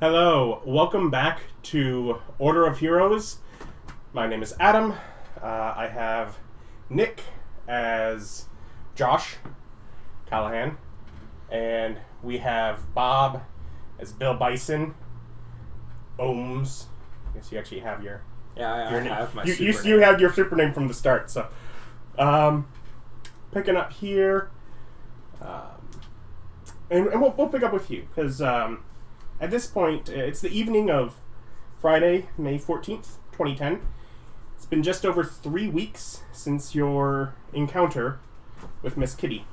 Hello, welcome back to Order of Heroes. My name is Adam. I have Nick as Josh Callahan, and we have Bob as Bill Bison. Ohms. I guess you actually have your I name. have my You have your super name from the start. So, picking up here, and we'll pick up with you because at this point it's the evening of Friday, May 14th, 2010. It's been just over 3 weeks since your encounter with Miss Kitty,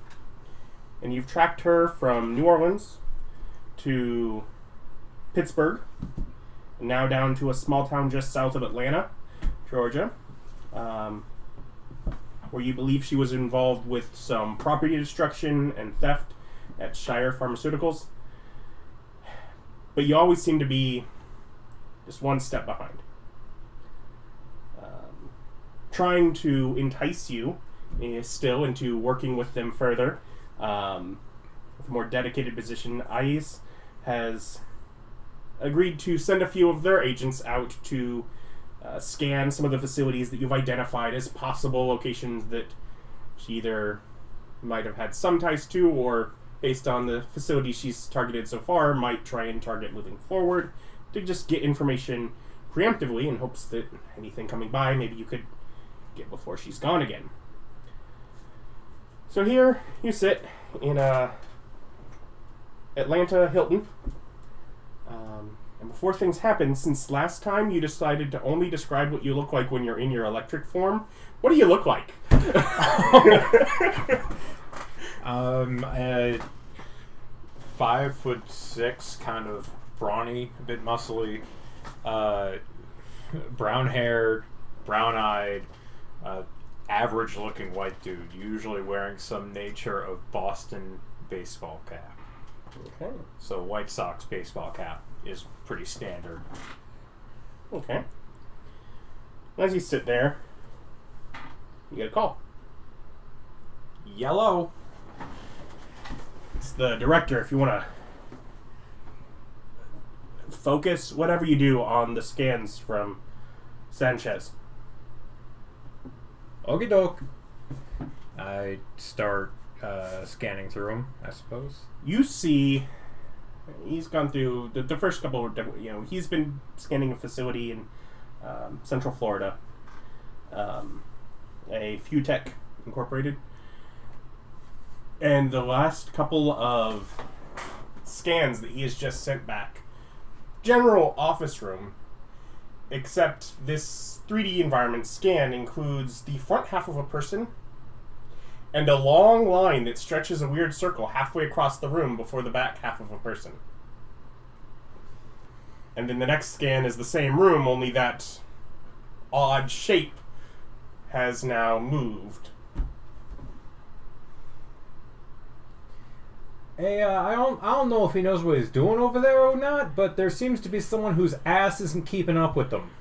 and you've tracked her from New Orleans to Pittsburgh, and now down to a small town just south of Atlanta, Georgia, where you believe she was involved with some property destruction and theft at Shire Pharmaceuticals. But you always seem to be just one step behind. Trying to entice you still into working with them further with a more dedicated position. ICE has agreed to send a few of their agents out to scan some of the facilities that you've identified as possible locations that she either might have had some ties to, or based on the facilities she's targeted so far, might try and target moving forward, to just get information preemptively in hopes that anything coming by, maybe you could get before she's gone again. So here you sit in Atlanta Hilton. And before things happen, since last time you decided to only describe what you look like when you're in your electric form, what do you look like? 5'6", kind of brawny, a bit muscly, brown haired, brown eyed, average looking white dude, usually wearing some nature of Boston baseball cap. Okay. So White Sox baseball cap is pretty standard. Okay. As you sit there, you get a call. Yellow. It's the director. If you want to focus whatever you do on the scans from Sanchez. Okie doke. I start scanning through them, I suppose. You see, he's gone through the first couple of, he's been scanning a facility in Central Florida, a Futech Incorporated. And the last couple of scans that he has just sent back, general office room, except this 3D environment scan includes the front half of a person and a long line that stretches a weird circle halfway across the room before the back half of a person. And then the next scan is the same room, only that odd shape has now moved. Hey, I don't know if he knows what he's doing over there or not, but there seems to be someone whose ass isn't keeping up with them.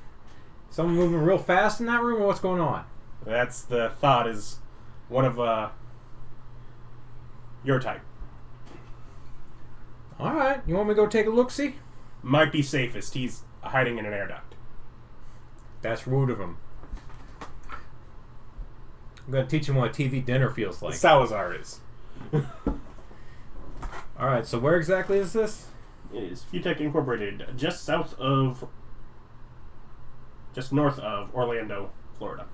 Someone moving real fast in that room, or what's going on? That's the thought, is one of your type. Alright, you want me to go take a look-see? Might be safest. He's hiding in an air duct. That's rude of him. I'm going to teach him what a TV dinner feels like. Salazar is. Alright, so where exactly is this? It is Futech Incorporated, just north of Orlando, Florida.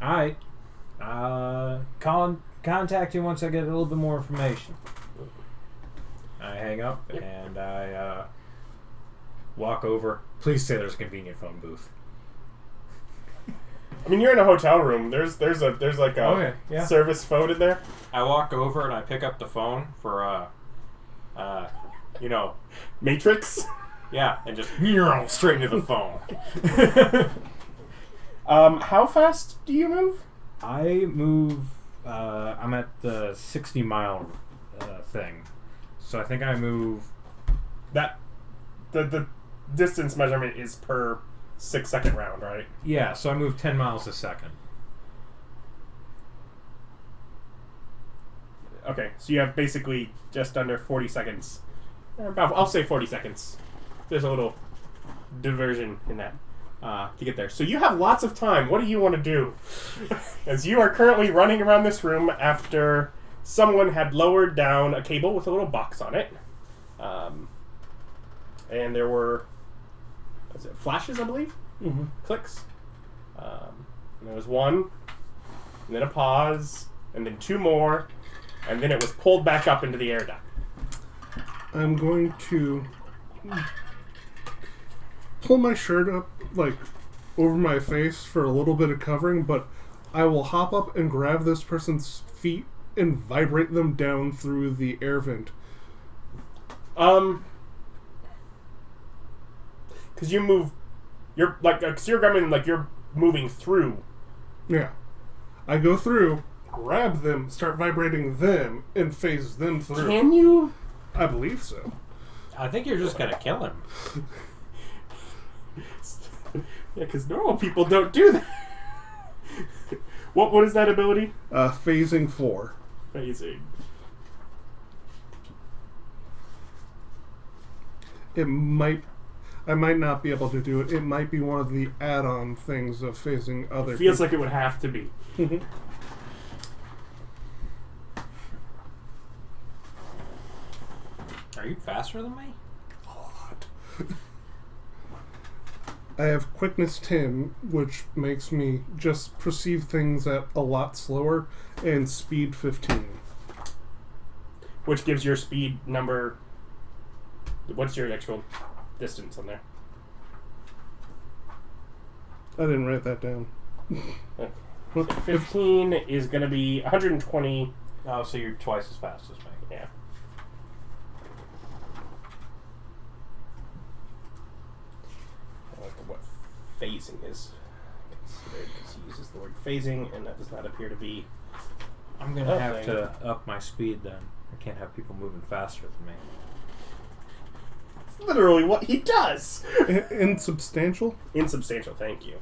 Alright. Contact you once I get a little bit more information. I hang up and I walk over. Please say there's a convenient phone booth. I mean, you're in a hotel room. There's like a service phone in there. I walk over and I pick up the phone for Matrix. Yeah, and just straight into the phone. How fast do you move? I move. I'm at the 60-mile thing, so I think I move. That the distance measurement is per 6-second round, right? Yeah, so I move 10 miles a second. Okay, so you have basically just under 40 seconds. I'll say 40 seconds there's a little diversion in that to get there. So you have lots of time. What do you want to do? As you are currently running around this room after someone had lowered down a cable with a little box on it. And there were flashes, I believe? Mm-hmm. Clicks. And there was one, and then a pause, and then two more, and then it was pulled back up into the air duct. I'm going to pull my shirt up, like, over my face for a little bit of covering, but I will hop up and grab this person's feet and vibrate them down through the air vent. Because you move, you're like, cause you're grabbing, like, you're moving through. Yeah. I go through, grab them, start vibrating them, and phase them through. Can you? I believe so. I think you're just gonna kill him. Yeah, because normal people don't do that. What is that ability? Phasing 4. Phasing. I might not be able to do it. It might be one of the add-on things of phasing other It feels people. like it would have to be. Are you faster than me? A lot. I have quickness 10, which makes me just perceive things at a lot slower, and speed 15. Which gives your speed number. What's your actual distance on there? I didn't write that down. Okay. 15 is going to be 120. Oh, so you're twice as fast as me. Yeah. I like what phasing is considered, because he uses the word phasing, and that does not appear to be. I'm gonna Oh, have thank to up my speed then. I can't have people moving faster than me. It's literally what he does. Insubstantial? Insubstantial, thank you.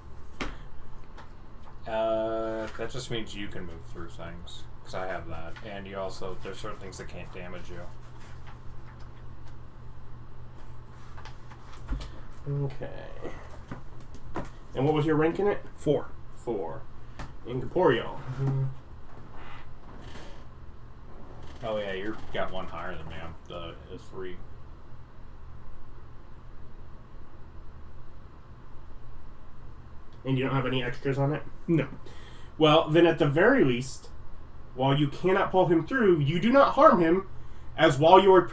That just means you can move through things, because I have that. And you also, there's certain things that can't damage you. Okay. And what was your rank in it? 4. 4. Incorporeal. Oh yeah, you got one higher than me. I'm 3. And you don't have any extras on it? No. Well, then at the very least, while you cannot pull him through, you do not harm him, as while you are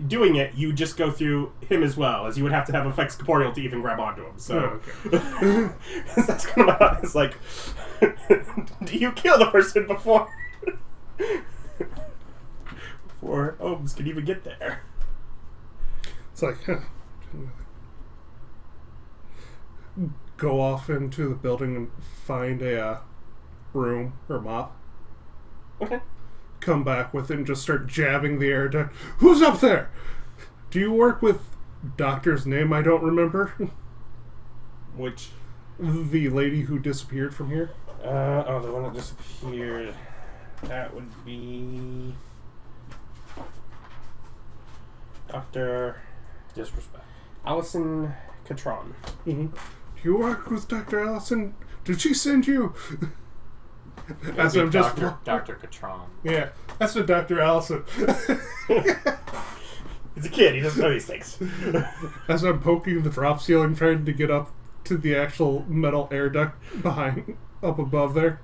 doing it, you just go through him as well, as you would have to have effects corporeal to even grab onto him. So, okay. that's kind of about it's like, do you kill the person before Ohms can even get there? It's like, go off into the building and find a broom or mop. Okay. Come back with it and just start jabbing the air duct. Who's up there? Do you work with doctor's name I don't remember? Which? The lady who disappeared from here? The one that disappeared. That would be Dr. Disrespect. Allison Catron. Mm-hmm. Do you work with Dr. Allison? Did she send you? As I'm just Dr. Catron. Yeah, that's what Dr. Allison. He's a kid. He doesn't know these things. As I'm poking the drop ceiling, trying to get up to the actual metal air duct up above there.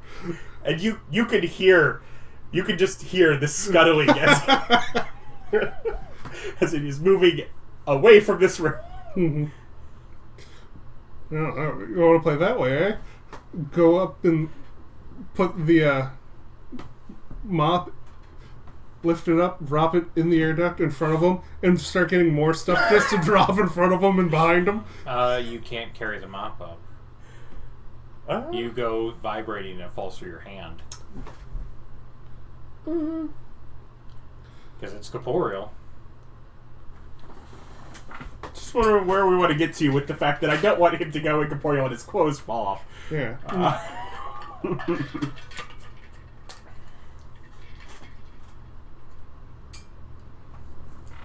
And you could just hear the scuttling as it is moving away from this room. Mm-hmm. Oh, you want to play that way, eh? Go up and put the mop, lift it up, drop it in the air duct in front of them, and start getting more stuff just to drop in front of them and behind them. You can't carry the mop up. You go vibrating and it falls through your hand. Mm-hmm. Because it's corporeal. Just wondering where we want to get to with the fact that I don't want him to go incorporeal and his clothes fall off. Yeah.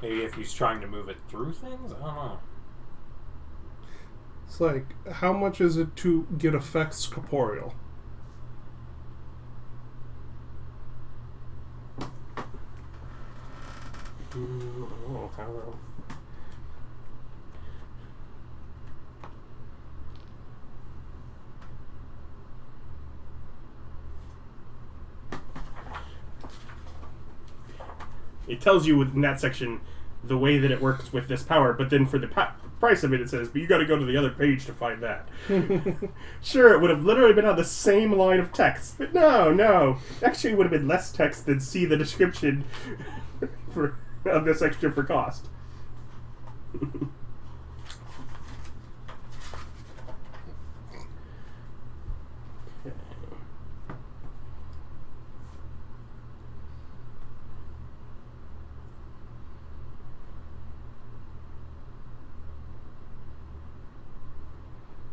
Maybe if he's trying to move it through things? I don't know. It's like, how much is it to get effects corporeal? Oh, hello. It tells you in that section the way that it works with this power, but then for the price of it, it says, but you got to go to the other page to find that. Sure, it would have literally been on the same line of text, but no. Actually, it would have been less text than see the description of this extra for cost.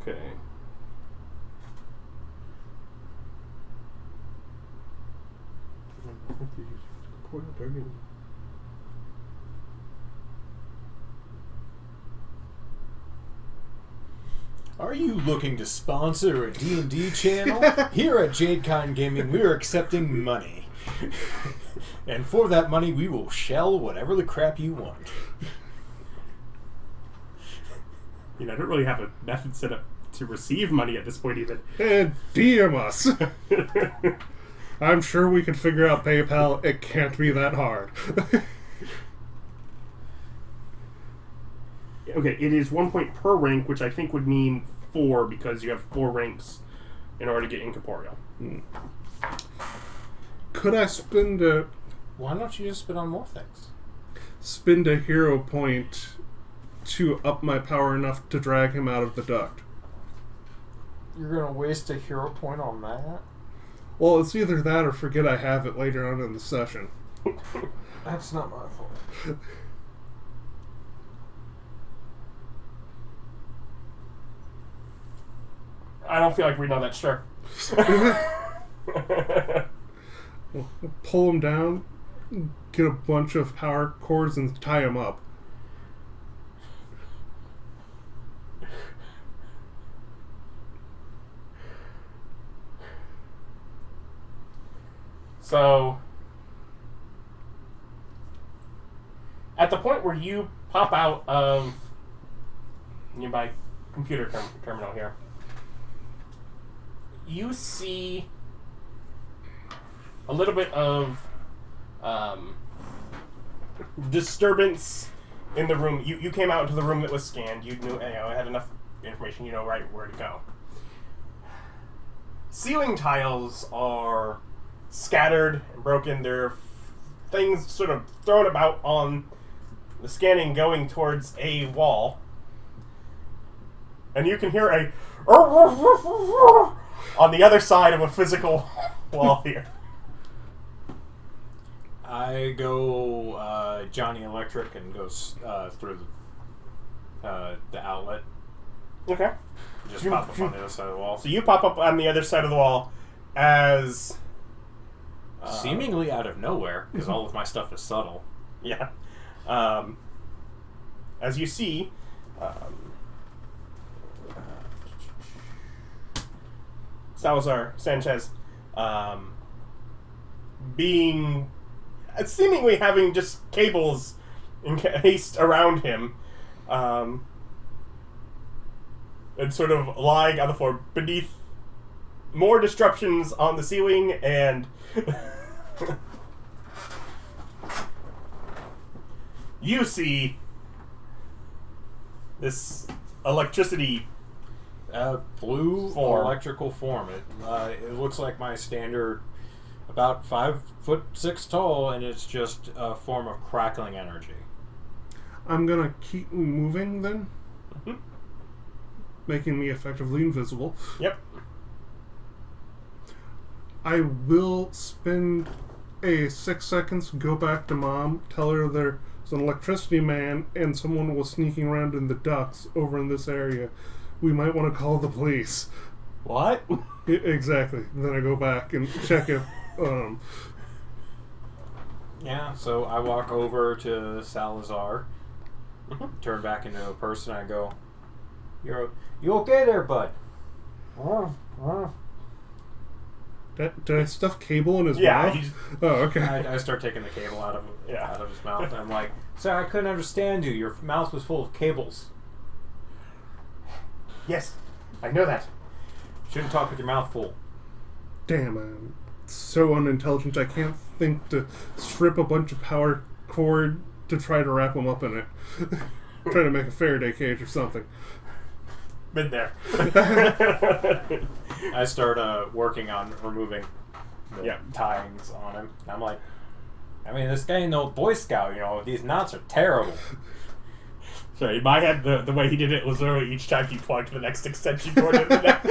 Okay. Are you looking to sponsor a D&D channel? Here at JadeCon Gaming, we are accepting money. And for that money, we will shell whatever the crap you want. I don't really have a method set up to receive money at this point even. And DM us. I'm sure we can figure out PayPal. It can't be that hard. Okay, it is 1 point per rank, which I think would mean 4 because you have 4 ranks in order to get incorporeal. Could I spend a Why don't you just spit on more things? hero point to up my power enough to drag him out of the duct? You're going to waste a hero point on that? Well, it's either that or forget I have it later on in the session. That's not my fault. I don't feel like reading all that, sure. Pull him down, get a bunch of power cords, and tie him up. So, at the point where you pop out of nearby computer terminal here, you see a little bit of disturbance in the room. You came out into the room that was scanned. You knew, had enough information. You know right where to go. Ceiling tiles are scattered and broken. There are things sort of thrown about on the scanning going towards a wall. And you can hear a on the other side of a physical wall here. I go Johnny Electric and go through the outlet. Okay. Just pop up on the other side of the wall. So you pop up on the other side of the wall as... seemingly out of nowhere, because all of my stuff is subtle. Yeah. As you see... Salazar Sanchez being... seemingly having just cables encased around him, and sort of lying on the floor beneath more disruptions on the ceiling, and you see this electricity Blue form. electrical form. It looks like my standard, about 5'6" tall, and it's just a form of crackling energy. I'm gonna keep moving then, making me effectively invisible. Yep. I will spend a 6 seconds, go back to Mom, tell her there's an electricity man and someone was sneaking around in the ducts over in this area. We might want to call the police. What? Exactly. And then I go back and check if... Yeah, so I walk over to Salazar, turn back into a person, I go, You okay there, bud? Did I stuff cable in his Yeah, mouth? he's- Oh, okay. I start taking the cable out of his mouth, and I'm like, sir, I couldn't understand you. Your mouth was full of cables. Yes, I know that. Shouldn't talk with your mouth full. Damn, I'm so unintelligent. I can't think to strip a bunch of power cord to try to wrap them up in it. Try to make a Faraday cage or something. Been there. I start working on removing the Yeah. tyings on him. I'm like, I mean, this guy ain't no Boy Scout, These knots are terrible. Sorry, in my head, the way he did it was literally each time he plugged the next extension cord in the neck.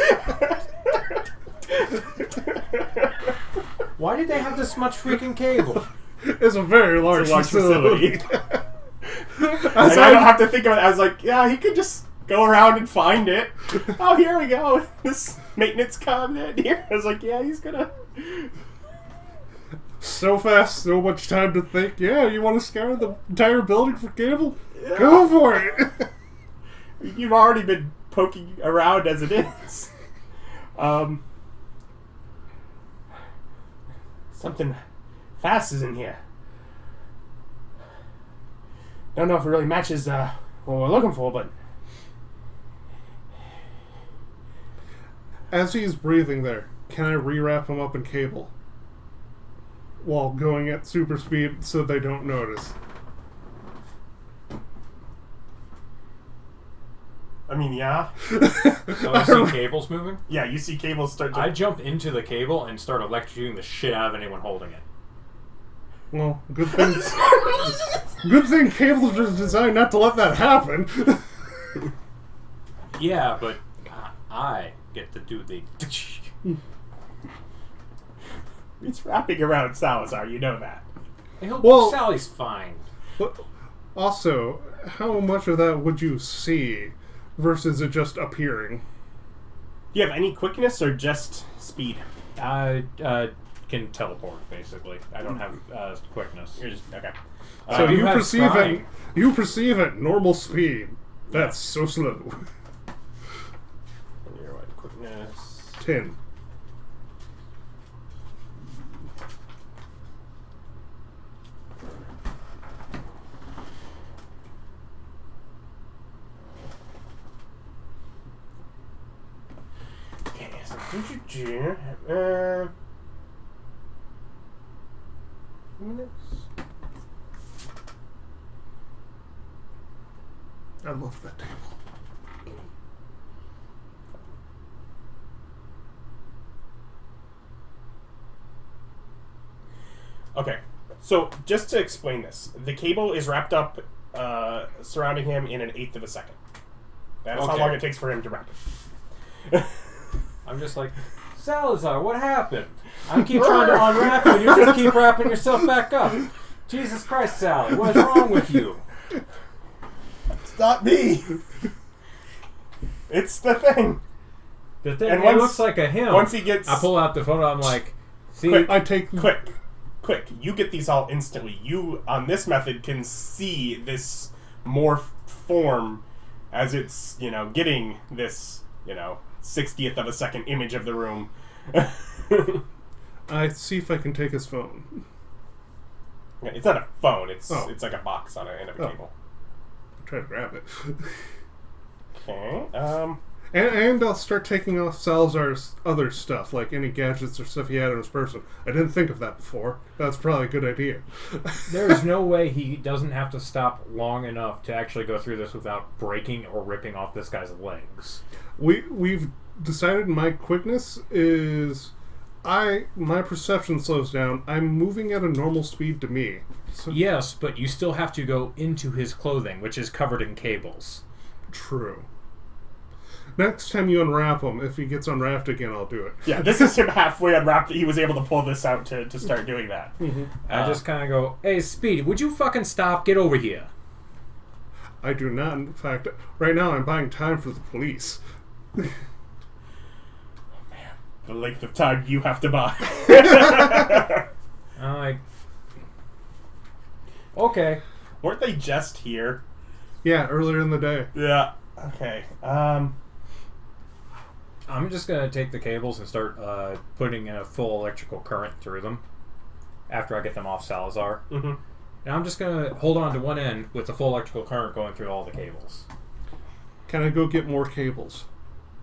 Why did they have this much freaking cable? It's a very large, facility. I don't have to think about it. I was like, yeah, he could just go around and find it. Oh, here we go. This maintenance cabinet here. I was like, yeah, he's gonna... So fast, so much time to think. Yeah, you want to scour the entire building for cable? Yeah. Go for it! You've already been poking around as it is. Something fast is in here. Don't know if it really matches what we're looking for, but... As he's breathing there, can I rewrap him up in cable? While going at super speed so they don't notice. I mean, yeah. So you see cables moving? Yeah, you see cables start to... I jump into the cable and start electrocuting the shit out of anyone holding it. Well, good thing... good thing cables are designed not to let that happen. Yeah, but I get to do the... It's wrapping around Salazar, you know that. Well- Sally's fine. But also, how much of that would you see versus it just appearing? Do you have any quickness or just speed? I can teleport, basically. I don't have quickness. You're just... Okay. So you you have perceive at scrying. you perceive at normal speed. That's so slow. And your what? Quickness... 10. Okay, so... minutes... I love that table. Okay, so just to explain this, the cable is wrapped up surrounding him in an eighth of a second. That's how Okay. long it takes for him to wrap it. I'm just like, Salazar, what happened? I keep trying to unwrap you, and you just keep wrapping yourself back up. Jesus Christ, Sally, what's wrong with you? It's not me. It's the thing. The thing, And it once- looks like a him. Once he gets... I pull out the photo, I'm like, see, Quick. I take Quick. You get these all instantly. You, on this method, can see this morph form as it's, getting this, 60th of a second image of the room. I see if I can take his phone. It's not a phone. It's Oh. it's like a box on an end of a Oh. cable. Try to grab it. Okay. And I'll start taking off Salazar's other stuff, like any gadgets or stuff he had in his person. I didn't think of that before. That's probably a good idea. there's no way he doesn't have to stop long enough to actually go through this without breaking or ripping off this guy's legs. We've decided my quickness is my perception slows down. I'm moving at a normal speed to me. So, Yes, but you still have to go into his clothing, which is covered in cables. true. Next time you unwrap him, if he gets unwrapped again, I'll do it. Yeah, this is him halfway unwrapped. He was able to pull this out to start doing that. I just kind of go, hey, Speedy, would you fucking stop? Get over here. I do not. In fact, right now I'm buying time for the police. The length of time you have to buy. I'm like, okay. Weren't they just here? Yeah, earlier in the day. Yeah. Okay. I'm just gonna take the cables and start putting a full electrical current through them after I get them off Salazar. Mm-hmm. And I'm just gonna hold on to one end with the full electrical current going through all the cables. Can I go get more cables?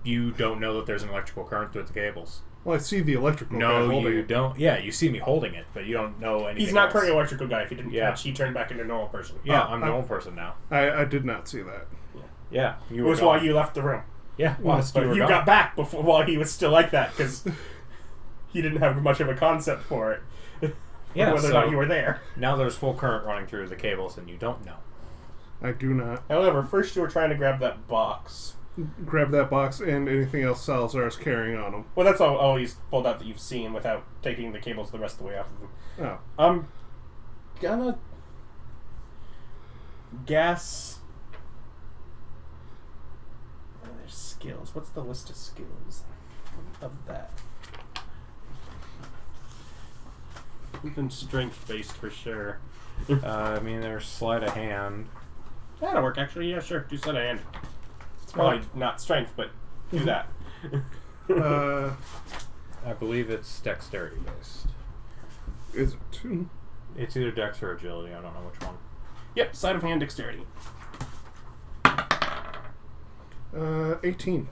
You don't know that there's an electrical current through the cables. Well, I see the electrical guy No, holding you it. don't. Yeah, you see me holding it, but you don't know anything. He's not else. currently an electrical guy. If he didn't Yeah. catch, he turned back into a normal person. Yeah, I'm the old person now. I did not see that. Yeah, It you was were while gone. you left the room. Yeah, whilst But you were you gone. got back before while he was still like that because he didn't have much of a concept for it. Yeah, whether or so not you were there. now there's full current running through the cables, and you don't know. I do not. However, first you were trying to grab that box. Grab that box and anything else Salazar is carrying on him. Well, that's all he's pulled out that you've seen without taking the cables the rest of the way off of him. Oh. I'm gonna guess. There's skills. What's the list of skills of that? Something strength based for sure. I mean, there's sleight of hand. That'll work actually. Yeah, sure. Do sleight of hand. It's probably not strength, but do that. I believe it's dexterity based. Is it 2? It's either dex or agility. I don't know which one. Yep, sleight of hand dexterity. 18.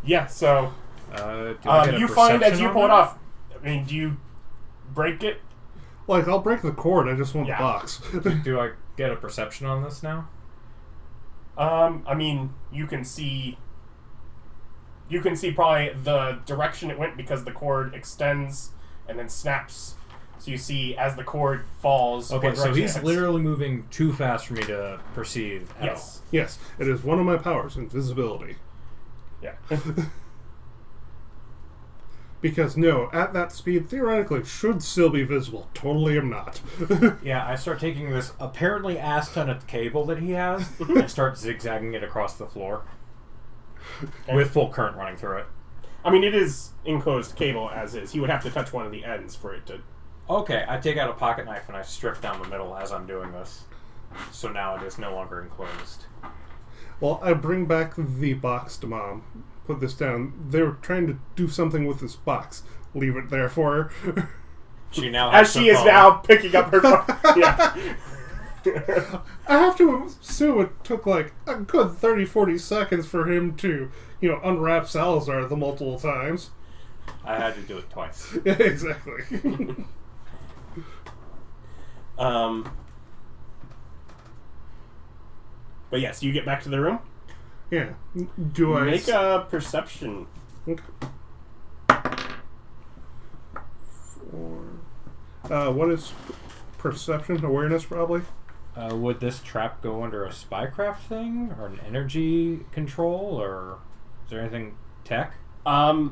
Yeah. So Do I get a you find as perception you on pull it that? off. I mean, do you break it? Like, I'll break the cord, I just want Yeah. the box. Do I get a perception on this now? I mean, you can see probably the direction it went because the cord extends and then snaps. So you see as the cord falls. Okay, what so direction he's it hits. literally moving too fast for me to perceive at Yes. Yes, it is one of my powers, invisibility. Yeah. Because, no, at that speed, theoretically, should still be visible. Totally am not. all. Yeah, I start taking this apparently ass-ton of cable that he has and start zigzagging it across the floor with full current running through it. I mean, it is enclosed cable as is. He would have to touch one of the ends for it to. Okay, I take out a pocket knife and I strip down the middle as I'm doing this. So now it is no longer enclosed. Well, I bring back the box to Mom. Put this down. They were trying to do something with this box. Leave it there for her. She now has As she the is phone. now picking up her phone. Yeah. I have to assume it took like a good 30-40 seconds for him to, unwrap Salazar the multiple times. I had to do it twice. Yeah, exactly. But yes, you get back to the room. Yeah. Do I... Make a perception. Okay. 4. What is perception? Awareness, probably? Would this trap go under a spycraft thing? Or an energy control? Or is there anything tech? Are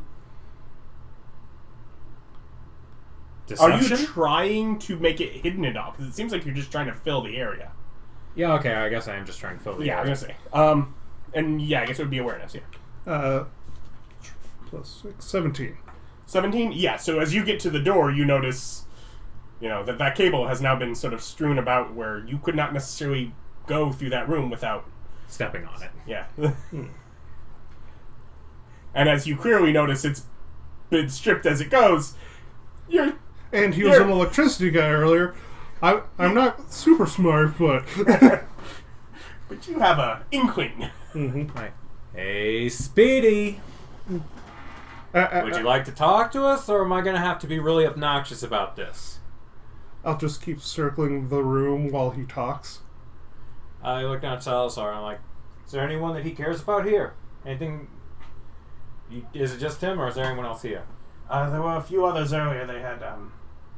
Deception? you trying to make it hidden enough? Because it seems like you're just trying to fill the area. Yeah, okay, I guess I am just trying to fill the Yeah, I area. was gonna say. And yeah, I guess it would be awareness. Yeah. Plus 6. 17. 17. Yeah. So as you get to the door, you notice, that cable has now been sort of strewn about where you could not necessarily go through that room without. Stepping on it. Yeah. And as you clearly notice, it's been stripped as it goes. You're. And he was an electricity guy earlier. I'm not super smart, but... But you have a inkling. Mm-hmm. Right. Hey, Speedy! Would you like to talk to us, or am I going to have to be really obnoxious about this? I'll just keep circling the room while he talks. I look down at Salazar and I'm like, is there anyone that he cares about here? Anything? Is it just him, or is there anyone else here? There were a few others earlier. They had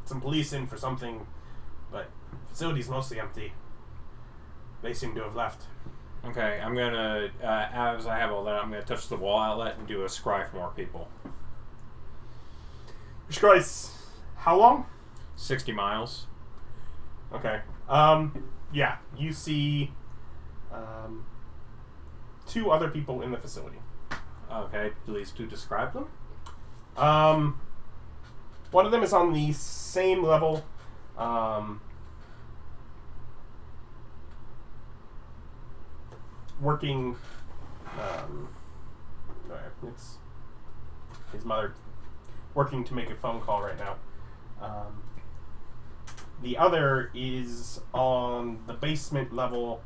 some police in for something, but the facility's mostly empty. They seem to have left. Okay, I'm going to, as I have all that, I'm going to touch the wall outlet and do a scry for more people. Scry's how long? 60 miles. Okay. Yeah, you see 2 other people in the facility. Okay, please do describe them. One of them is on the same level. working. It's his mother working to make a phone call right now. The other is on the basement level.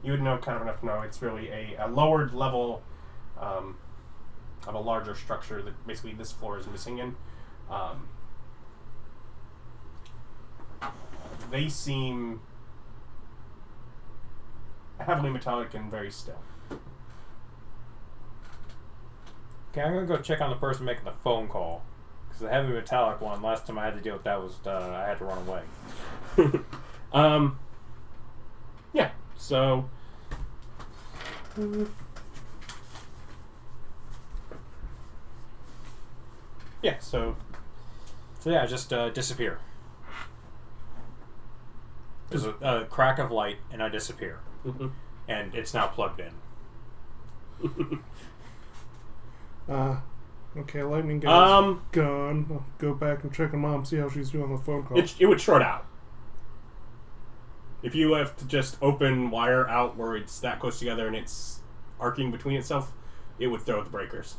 You would know kind of enough to know it's really a lowered level of a larger structure that basically this floor is missing in. They seem heavily metallic and very still. Okay, I'm gonna go check on the person making the phone call. Because the heavy metallic one, last time I had to deal with that was I had to run away. Yeah, so... yeah, so... So yeah, just disappear. There's a crack of light, and I disappear. Mm-hmm. And it's now plugged in. Okay, lightning guy's gone. I'll go back and check on Mom, see how she's doing on the phone call. It would short out. If you have to just open wire out where it's that close together and it's arcing between itself, it would throw the breakers.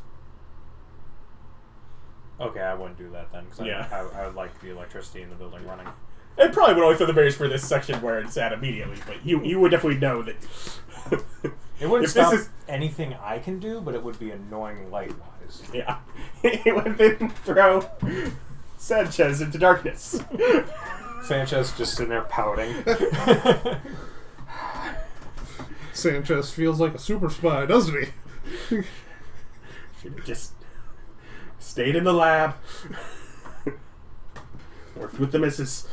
Okay, I wouldn't do that then, because Yeah. I would like the electricity in the building running. It probably would only throw the barriers for this section where it's at immediately, but you would definitely know that. It wouldn't If stop this is- anything I can do, but it would be annoying light-wise. Yeah. It would then throw Sanchez into darkness. Sanchez just sitting there pouting. Sanchez feels like a super spy, doesn't he? Should have just stayed in the lab. Worked with the missus.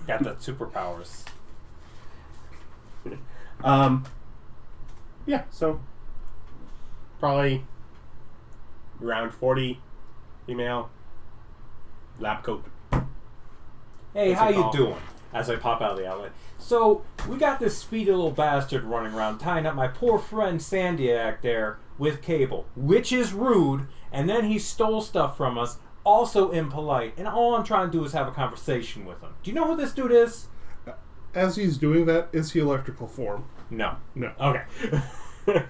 Got the superpowers. Yeah, so probably around 40 female lab coat. Hey, What's how it you called? doing? As I pop out of the outlet. So, we got this speedy little bastard running around tying up my poor friend Sandiak there with cable, which is rude, and then he stole stuff from us, also impolite, and all I'm trying to do is have a conversation with him. Do you know who this dude is? As he's doing that, is he electrical form? No. No. Okay.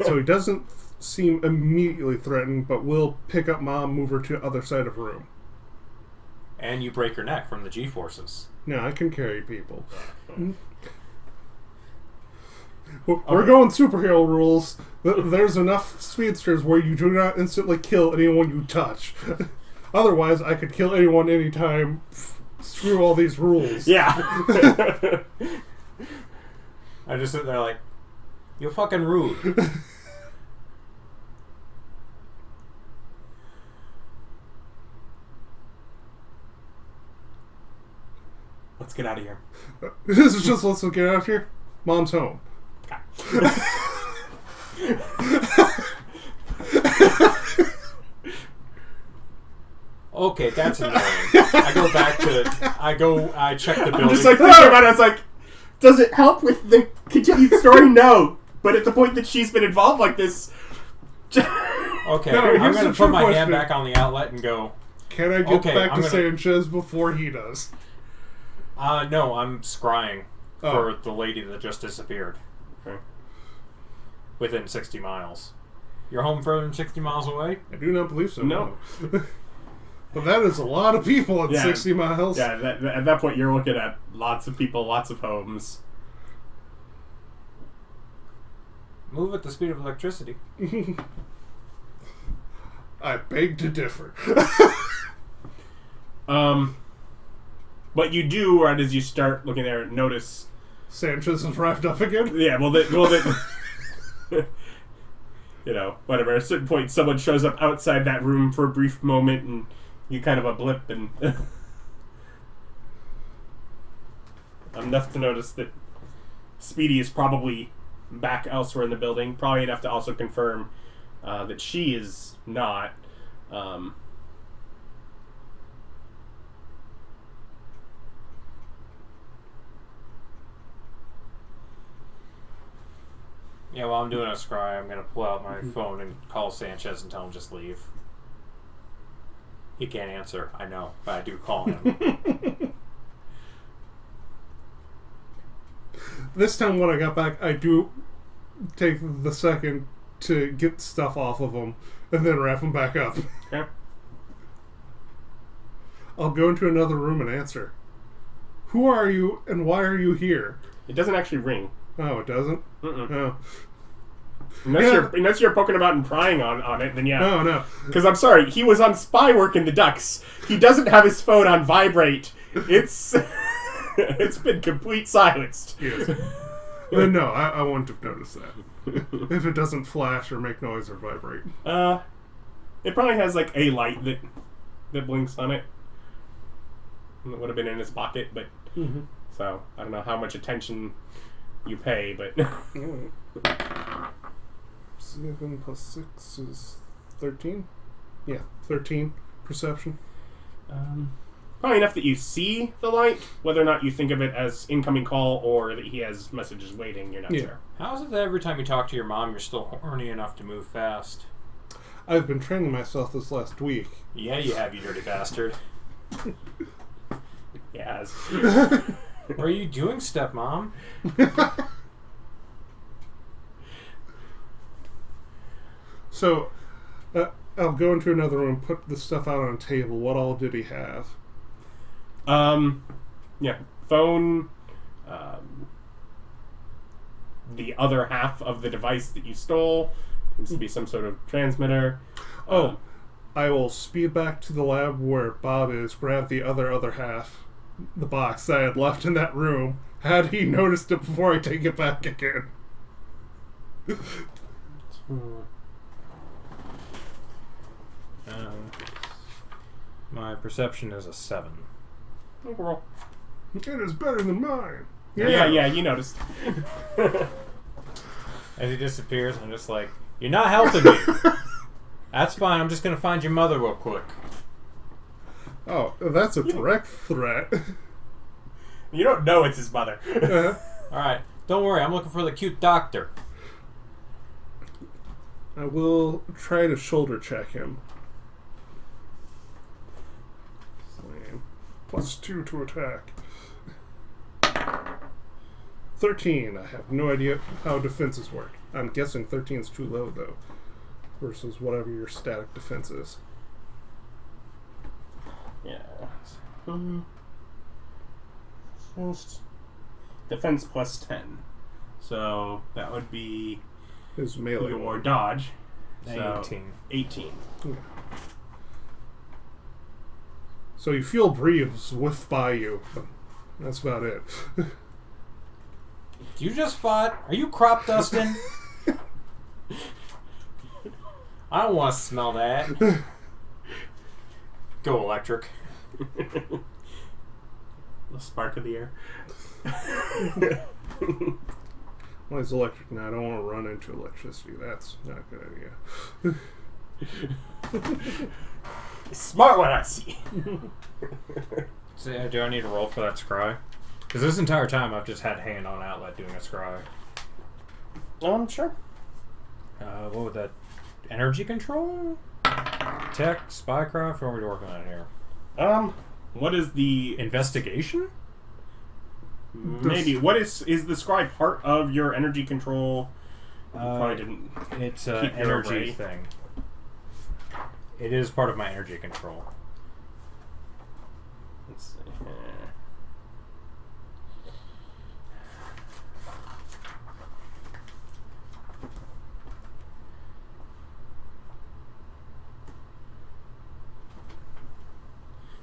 So he doesn't seem immediately threatened, but will pick up Mom, move her to other side of room. And you break your neck from the G-forces. No, I can carry people. We're going superhero rules. There's enough speedsters where you do not instantly kill anyone you touch. Otherwise, I could kill anyone anytime. Screw all these rules. Yeah. I just sit there like, you're fucking rude. Let's get out of here. This is just let's get out of here. Mom's home. Okay, that's annoying. I check the building. I'm just like thinking about it. I was like, does it help with the continued story? No. But at the point that she's been involved like this. Okay, No, I'm here's going the to put true my hand question. back on the outlet and go, Can I get Okay, back I'm to gonna- Sanchez before he does? no, I'm scrying Oh. for the lady that just disappeared. Okay. Within 60 miles. You're home further than 60 miles away? I do not believe so. No. But that is a lot of people at Yeah. 60 miles. Yeah, at that point you're looking at lots of people, lots of homes. Move at the speed of electricity. I beg to differ. But you do, right as you start looking there, notice. Sanchez has arrived up again. Yeah, you know, whatever. At a certain point, someone shows up outside that room for a brief moment, and you kind of a blip, and enough to notice that Speedy is probably back elsewhere in the building. Probably enough to also confirm that she is not. Yeah, while I'm doing a scry, I'm going to pull out my phone and call Sanchez and tell him just leave. He can't answer, I know, but I do call him. this time when I got back, I do take the second to get stuff off of them and then wrap them back up. Okay. I'll go into another room and answer. Who are you and why are you here? It doesn't actually ring. Oh, it doesn't? Mm-mm. Oh. Unless you're poking about and prying on it, then yeah. Oh, no. Because I'm sorry, he was on spy work in the Ducks. He doesn't have his phone on vibrate. It's it's been complete silenced. Yes. Then no, I wouldn't have noticed that. If it doesn't flash or make noise or vibrate. It probably has like a light that blinks on it. It would have been in his pocket, but so I don't know how much attention you pay, but 7 plus 6 is 13? Yeah, 13 perception. probably enough that you see the light. Whether or not you think of it as incoming call or that he has messages waiting, you're not sure. How is it that every time you talk to your mom, you're still horny enough to move fast? I've been training myself this last week. Yeah, you have, you dirty bastard. Yes. What are you doing, stepmom? So, I'll go into another room, put the stuff out on a table. What all did he have? Yeah, phone, the other half of the device that you stole. Seems to be some sort of transmitter. I will speed back to the lab where Bob is, grab the other half, the box that I had left in that room. Had he noticed it before I take it back again? My perception is a 7. Overall. It is better than mine. Yeah, you noticed. As he disappears, I'm just like, you're not helping me. That's fine, I'm just going to find your mother real quick. Oh, that's a direct threat. You don't know it's his mother. Alright, don't worry, I'm looking for the cute doctor. I will try to shoulder check him. Slam. +2 to attack. 13. I have no idea how defenses work. I'm guessing 13 is too low, though, versus whatever your static defense is. Yeah. Defense +10. So that would be His melee. your dodge. So 18. 18. Yeah. So you feel breeze whiff by you. But that's about it. You just fought? Are you crop dusting? I don't want to smell that. Go electric. The spark of the air. Well, it's electric now. I don't want to run into electricity. That's not a good idea. Smart one, I see. So, do I need to roll for that scry? Because this entire time I've just had hand on outlet doing a scry. Sure. What would that... Energy control? Tech? Spycraft? What are we working on here? What is the... Investigation? Maybe. What is the scribe part of your energy control? You probably didn't... It's an keep your energy array. thing. It is part of my energy control. Let's see.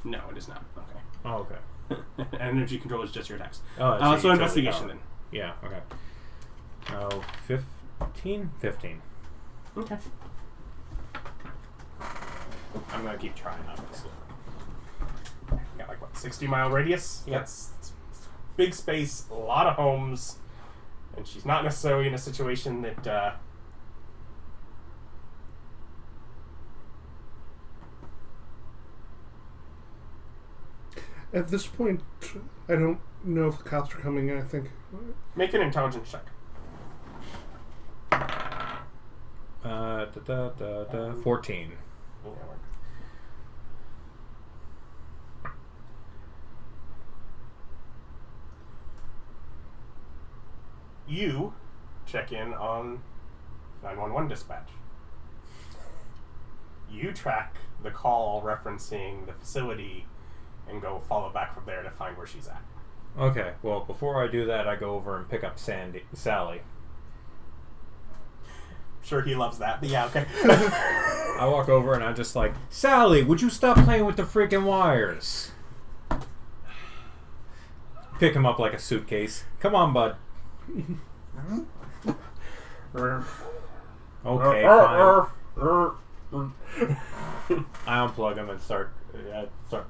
No, it is not. Okay. Oh, okay. Energy control is just your attacks. Oh, So utility investigation power. then. Yeah, okay. Oh, 15? 15. Okay. I'm gonna keep trying, obviously. Got like what, 60-mile radius? Yep. That's big space, a lot of homes, and she's not necessarily in a situation that At this point, I don't know if the cops are coming in. I think. make an intelligence check. 14. you check in on 911 dispatch. You track the call referencing the facility and go follow back from there to find where she's at. Okay, well, before I do that, I go over and pick up Sally. Sure, he loves that, but yeah, okay. I walk over and I'm just like, Sally, would you stop playing with the freaking wires? Pick him up like a suitcase. Come on, bud. Okay, fine. I unplug him and start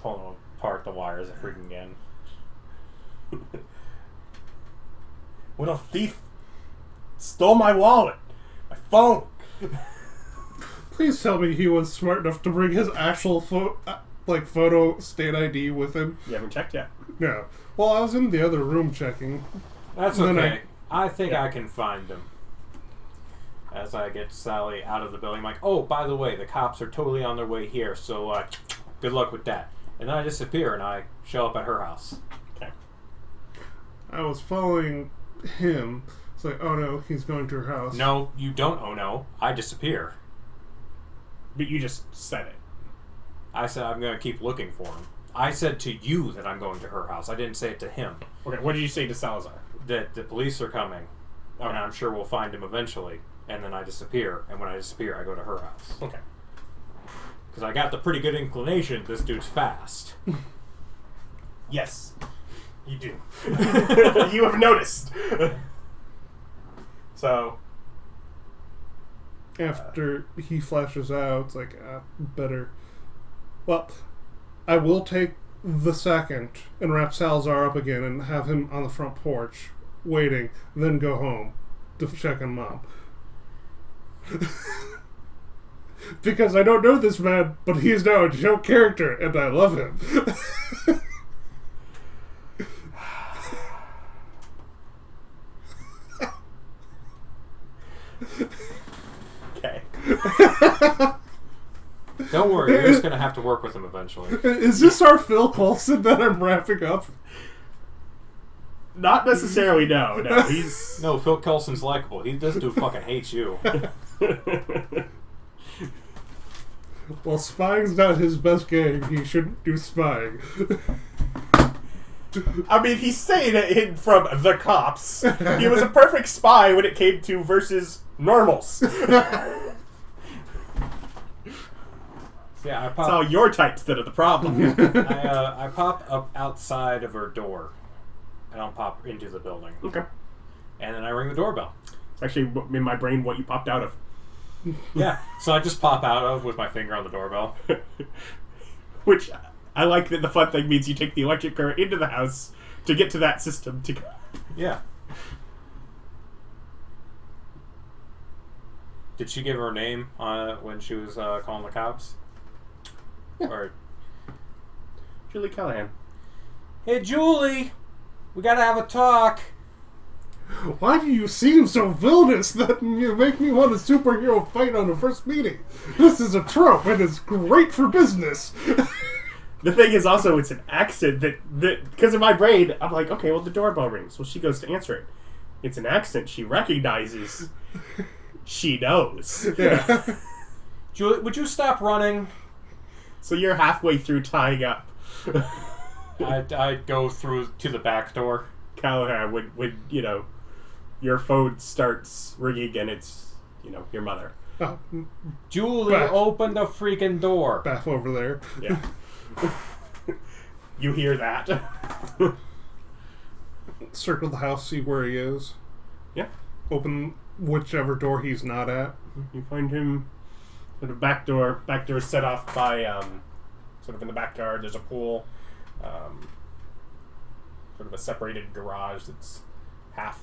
pulling apart the wires if we can get. What a thief stole my wallet, my phone. Please tell me he was smart enough to bring his actual photo state ID with him. You haven't checked yet? No. Well, I was in the other room checking. That's And then okay. I think I can find him. As I get Sally out of the building, I'm like, oh, by the way, the cops are totally on their way here, so good luck with that. And then I disappear and I show up at her house. Okay. I was following him. It's like, oh no, he's going to her house. No, you don't, oh no. I disappear. But you just said it. I said I'm going to keep looking for him. I said to you that I'm going to her house. I didn't say it to him. Okay, what did you say to Salazar? That the police are coming, and I'm sure we'll find him eventually. And then I disappear, and when I disappear, I go to her house. Okay. Because I got the pretty good inclination this dude's fast. Yes, you do. You have noticed. So, After he flashes out, it's like, better. Well, I will take the second and wrap Salazar up again and have him on the front porch waiting, then go home to check on Mom. Because I don't know this man, but he is now a joke character, and I love him. okay. Don't worry, you're just going to have to work with him eventually. Is this our Phil Coulson that I'm wrapping up? Not necessarily, no. No, he's... No, Phil Coulson's likable. This dude fucking hates you. Well, spying's not his best game. He shouldn't do spying. I mean, he's saying it from the cops. He was a perfect spy when it came to versus normals. Yeah, It's all your types that are the problem. I pop up outside of her door. I don't pop into the building. Okay. And then I ring the doorbell. It's actually in my brain what you popped out of. Yeah, so I just pop out of with my finger on the doorbell. Which, I like that the fun thing means you take the electric current into the house to get to that system. Yeah. Did she give her name when she was calling the cops? Yeah. Or, Julie Callahan. hey, Julie! We gotta have a talk. Why do you seem so villainous that you make me want a superhero fight on a first meeting? This is a trope, and it's great for business. The thing is also, it's an accent that because in my brain, I'm like, okay, well, the doorbell rings. Well, she goes to answer it. It's an accent she recognizes. She knows. Yeah. Julie, would you stop running? So you're halfway through tying up. I'd go through to the back door. Callahan, when your phone starts ringing and it's, your mother. Oh, Julie, Back. open the freaking door. back over there. Yeah. You hear that? Circle the house, see where he is. Yeah. Open whichever door he's not at. You find him at a back door. Back door is set off by, sort of in the backyard, there's a pool. Sort of a separated garage that's half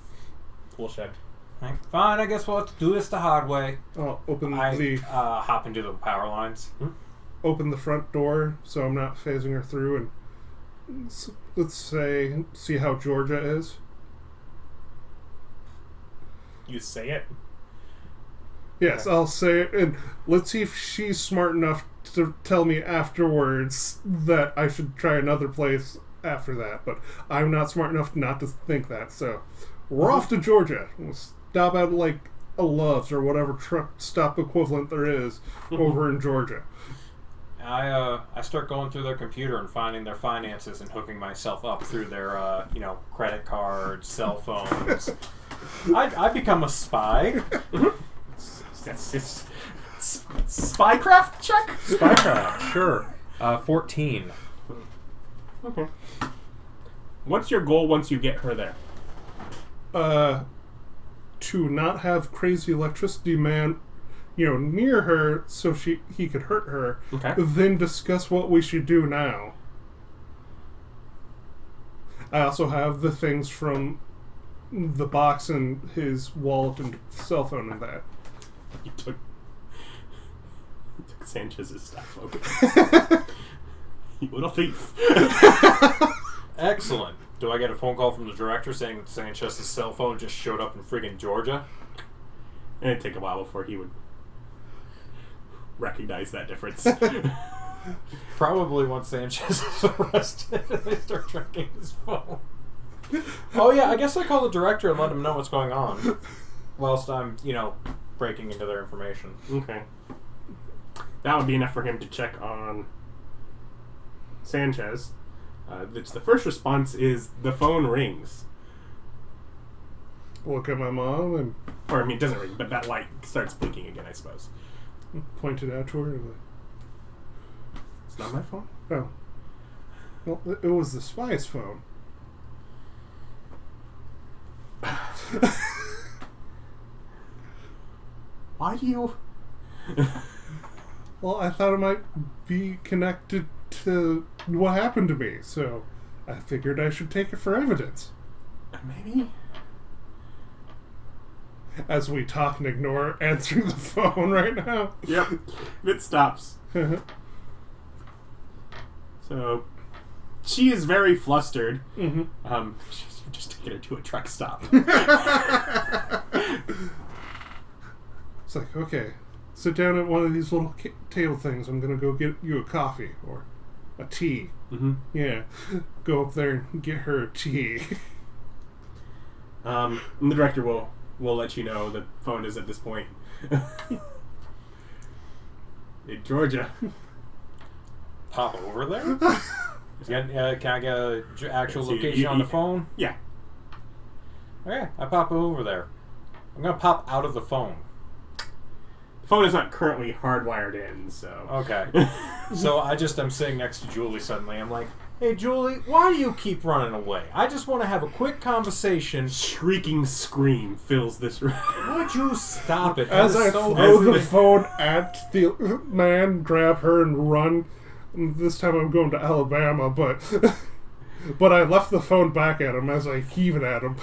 tool shed. Fine, I guess we'll have to do this the hard way. I'll open I hop into the power lines. open the front door so I'm not phasing her through, and let's see how Georgia is. You say it? Yes, I'll say it, and let's see if she's smart enough to tell me afterwards that I should try another place after that, but I'm not smart enough not to think that, so We're off to Georgia. We'll stop at like a Love's or whatever truck stop equivalent there is over in Georgia. I start going through their computer and finding their finances and hooking myself up through their credit cards, cell phones. I become a spy. That's spycraft check? Spycraft, sure. 14. Okay. What's your goal once you get her there? To not have crazy electricity man, near her so he could hurt her. Okay. Then discuss what we should do now. I also have the things from the box and his wallet and cell phone and that. You took Sanchez's stuff. Okay. You little thief. Excellent. Do I get a phone call from the director saying that Sanchez's cell phone just showed up in friggin' Georgia? And it'd take a while before he would recognize that difference. Probably once Sanchez is arrested and they start tracking his phone. Oh yeah, I guess I call the director and let him know what's going on. Whilst I'm, breaking into their information. Okay. That would be enough for him to check on Sanchez. The first response is the phone rings. Look at my mom and Or, it doesn't ring, but that light starts blinking again, I suppose. point it out to her. It's not my phone? Oh. Well, it was the spy's phone. Why do you... Well, I thought it might be connected to what happened to me, so I figured I should take it for evidence. Maybe? As we talk and ignore answering the phone right now. Yep. It stops. So, she is very flustered. Mm-hmm. She's just taking her to a truck stop. It's like, okay, sit down at one of these little table things. I'm going to go get you a coffee or a tea. Mm-hmm. Yeah. Go up there and get her a tea. And the director will let you know the phone is at this point. In Georgia. Pop over there? Can I get an actual location on the phone? Yeah. Okay, I pop over there. I'm going to pop out of the phone. The phone is not currently hardwired in, so... Okay. So I just am sitting next to Julie suddenly. I'm like, hey, Julie, why do you keep running away? I just want to have a quick conversation. Shrieking scream fills this room. Would you stop it? As I throw the phone at the man, grab her, and run. This time I'm going to Alabama, but I left the phone back at him as I heave it at him.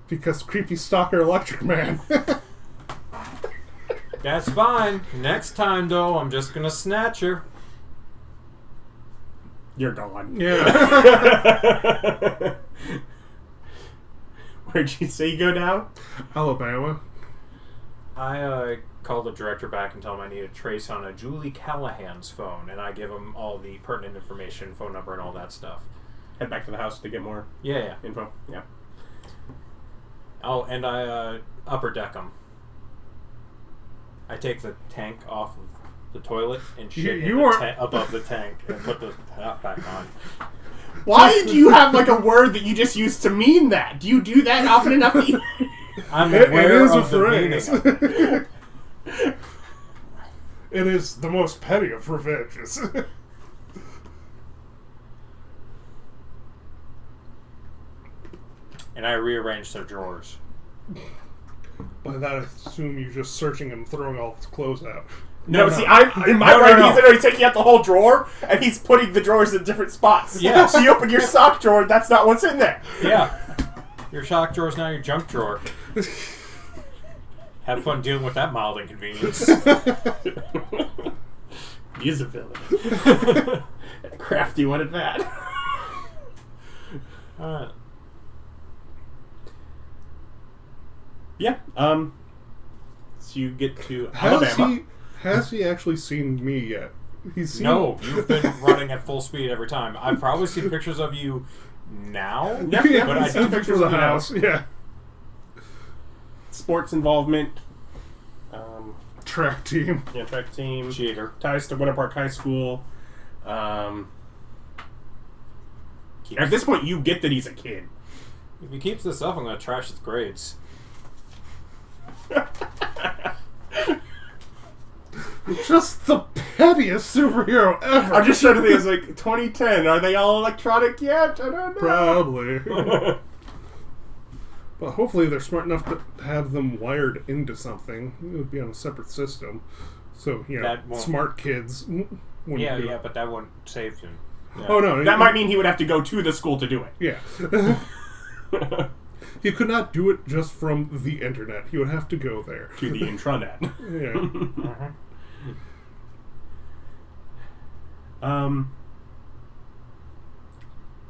Because creepy stalker electric man. That's fine. Next time, though, I'm just going to snatch her. You're gone. Yeah. Where'd you say you go now? Alabama. I call the director back and tell him I need a trace on a Julie Callahan's phone, and I give him all the pertinent information, phone number, and all that stuff. Head back to the house to get more Yeah. info. Yeah. Oh, and I upper deck him. I take the tank off of the toilet and shit above the tank and put the top back on. Why do you have like a word that you just used to mean that? Do you do that often enough? I'm aware it is of a the phrase. meaning of it. It is the most petty of revenges. And I rearranged their drawers. By that, I assume you're just searching and throwing all his clothes out. No, see, in my brain, he's literally taking out the whole drawer, and he's putting the drawers in different spots. Yeah. So you open your sock drawer, that's not what's in there. Yeah. Your sock drawer is now your junk drawer. Have fun dealing with that mild inconvenience. He's a villain. A crafty one at that. Yeah. So you get to Alabama. Has he actually seen me yet? He's seen No, you've been running at full speed every time. I've probably seen pictures of you now, Yeah, but I he's seen don't pictures for of the you now. house. Yeah. Sports involvement. Track team. Yeah, track team. cheater. Ties to Winter Park High School. At this point, you get that he's a kid. If he keeps this up, I'm going to trash his grades. Just the pettiest superhero ever. I'm just trying to think. It's like 2010. Are they all electronic yet? I don't know. Probably. But hopefully they're smart enough to have them wired into something. It would be on a separate system. So, That won't- smart kids wouldn't Yeah, do yeah, it. but that wouldn't save him. Yeah. Oh, no. That might mean he would have to go to the school to do it. Yeah. He could not do it just from the internet. He would have to go there. To the intranet. Yeah.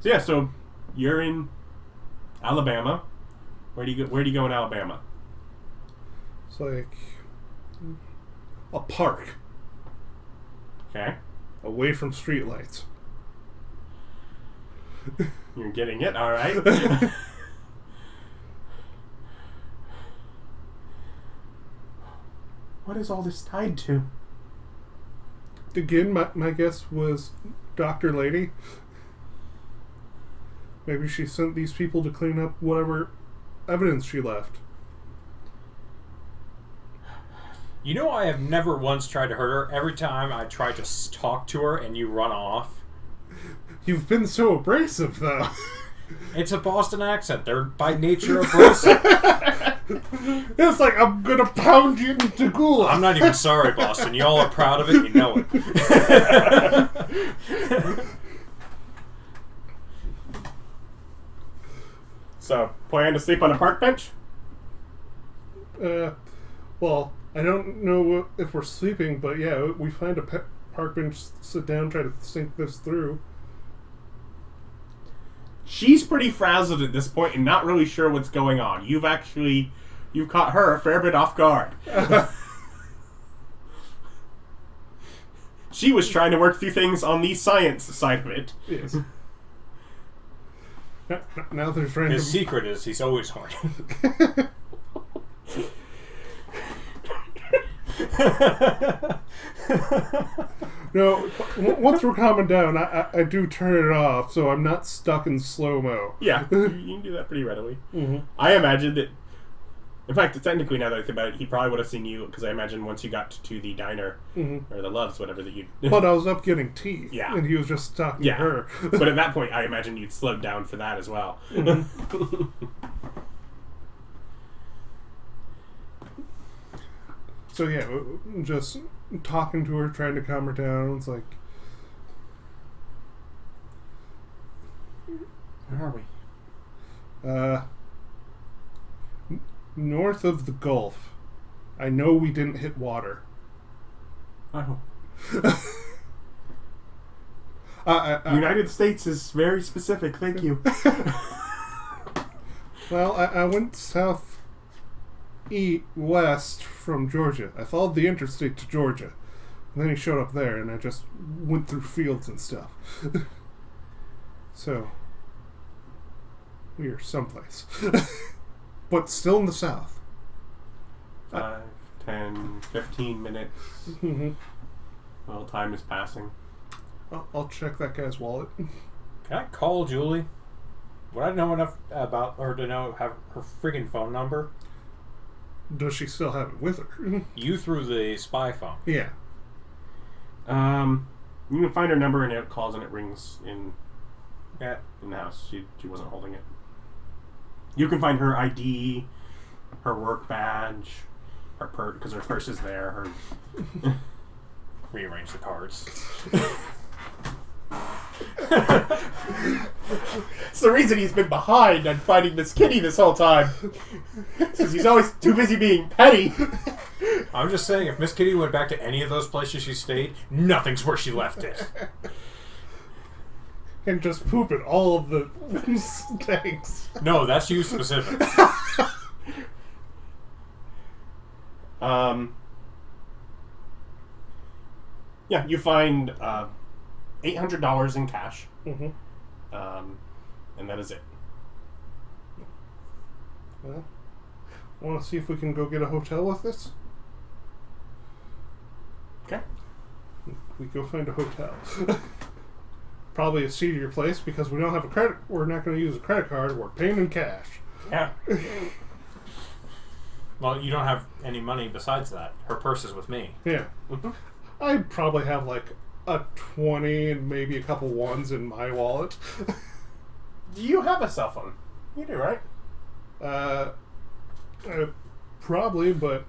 So yeah, so you're in Alabama. Where do you go in Alabama? It's like a park Okay, away from streetlights. you're getting it. All right. What is all this tied to? Again, my guess was Dr. Lady. Maybe she sent these people to clean up whatever evidence she left. You know, I have never once tried to hurt her. Every time I try to talk to her and you run off. You've been so abrasive, though. It's a Boston accent. They're by nature abrasive. It's like, I'm gonna pound you into ghoul. I'm not even sorry, Boston. You all are proud of it. You know it. So, plan to sleep on a park bench? Well, I don't know if we're sleeping, but yeah, we find a park bench, sit down, try to think this through. She's pretty frazzled at this point and not really sure what's going on. You've caught her a fair bit off guard. She was trying to work through things on the science side of it. Yes. Now they're trying His to... secret is he's always horny. No, once we're calming down, I do turn it off, so I'm not stuck in slow-mo. Yeah, you can do that pretty readily. Mm-hmm. I imagine that... In fact, technically, now that I think about it, he probably would have seen you, because I imagine once you got to the diner, or the Loves, whatever that you... But I was up getting tea, Yeah. and he was just talking Yeah. to her. But at that point, I imagine you'd slowed down for that as well. So yeah, just talking to her, trying to calm her down. It's like, Where are we? north of the Gulf. I know we didn't hit water. Oh. United. States is very specific, thank you. Well, I went west from Georgia. I followed the interstate to Georgia. And then he showed up there, and I just went through fields and stuff. So, we are someplace. But still in the south. 5, 10, 15 minutes. Mm-hmm. Well, time is passing. I'll check that guy's wallet. Can I call Julie? Would I know enough about her to have her freaking phone number? Does she still have it with her? You threw the spy phone. Yeah. You can find her number and it calls and it rings in Yeah. the house. She wasn't holding it. You can find her ID, her work badge, her purse, because her purse is there. Her Rearrange the cards. It's the reason he's been behind on finding Miss Kitty this whole time. Because he's always too busy being petty. I'm just saying, if Miss Kitty went back to any of those places she stayed, nothing's where she left it. And just poop at all of the tanks. No, that's you specific. Yeah, you find $800 in cash. Mm-hmm. And that is it. Well, want to see if we can go get a hotel with this? Okay. We go find a hotel. Probably a seedier place because we don't have a credit. We're not going to use a credit card. We're paying in cash. Yeah. Well, you don't have any money besides that. Her purse is with me. Yeah. Mm-hmm. I probably have like a 20 and maybe a couple ones in my wallet. Do you have a cell phone? You do, right? Probably, but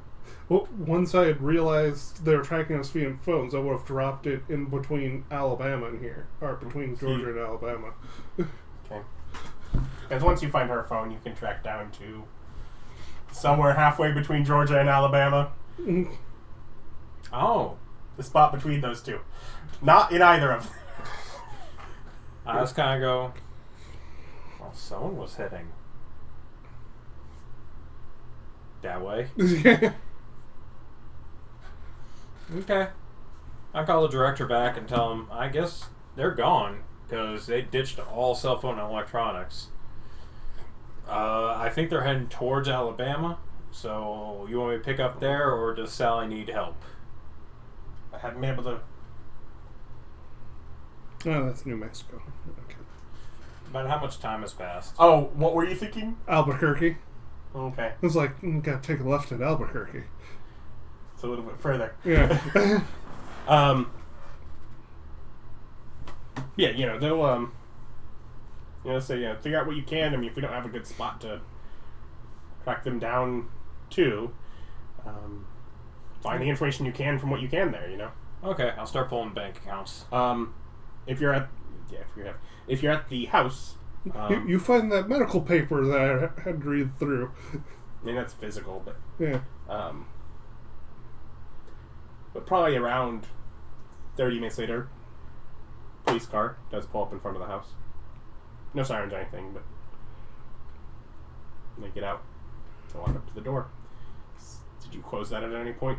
once I had realized they were tracking us via phones, I would have dropped it in between Alabama and here, or between Georgia and Alabama. Okay. Because once you find her phone, you can track down to somewhere halfway between Georgia and Alabama. Oh. The spot between those two. Not in either of them. I just kind of go, well, someone was hitting. That way. Okay. I call the director back and tell him, I guess they're gone because they ditched all cell phone and electronics. I think they're heading towards Alabama. So you want me to pick up there, or does Sally need help? I haven't been able to. Oh, that's New Mexico. Okay. But how much time has passed? Oh, what were you thinking? Albuquerque. Okay. It's like, gotta take a left at Albuquerque. It's a little bit further. Yeah. Yeah, they'll say, figure out what you can. I mean, if we don't have a good spot to track them down to, find the information you can from what you can there, Okay, I'll start pulling bank accounts. If you're at the house, you find that medical paper that I had to read through. I mean, that's physical, but Yeah. but probably around 30 minutes later, police car does pull up in front of the house. No sirens or anything, but they get out. They walk up to the door. Did you close that at any point?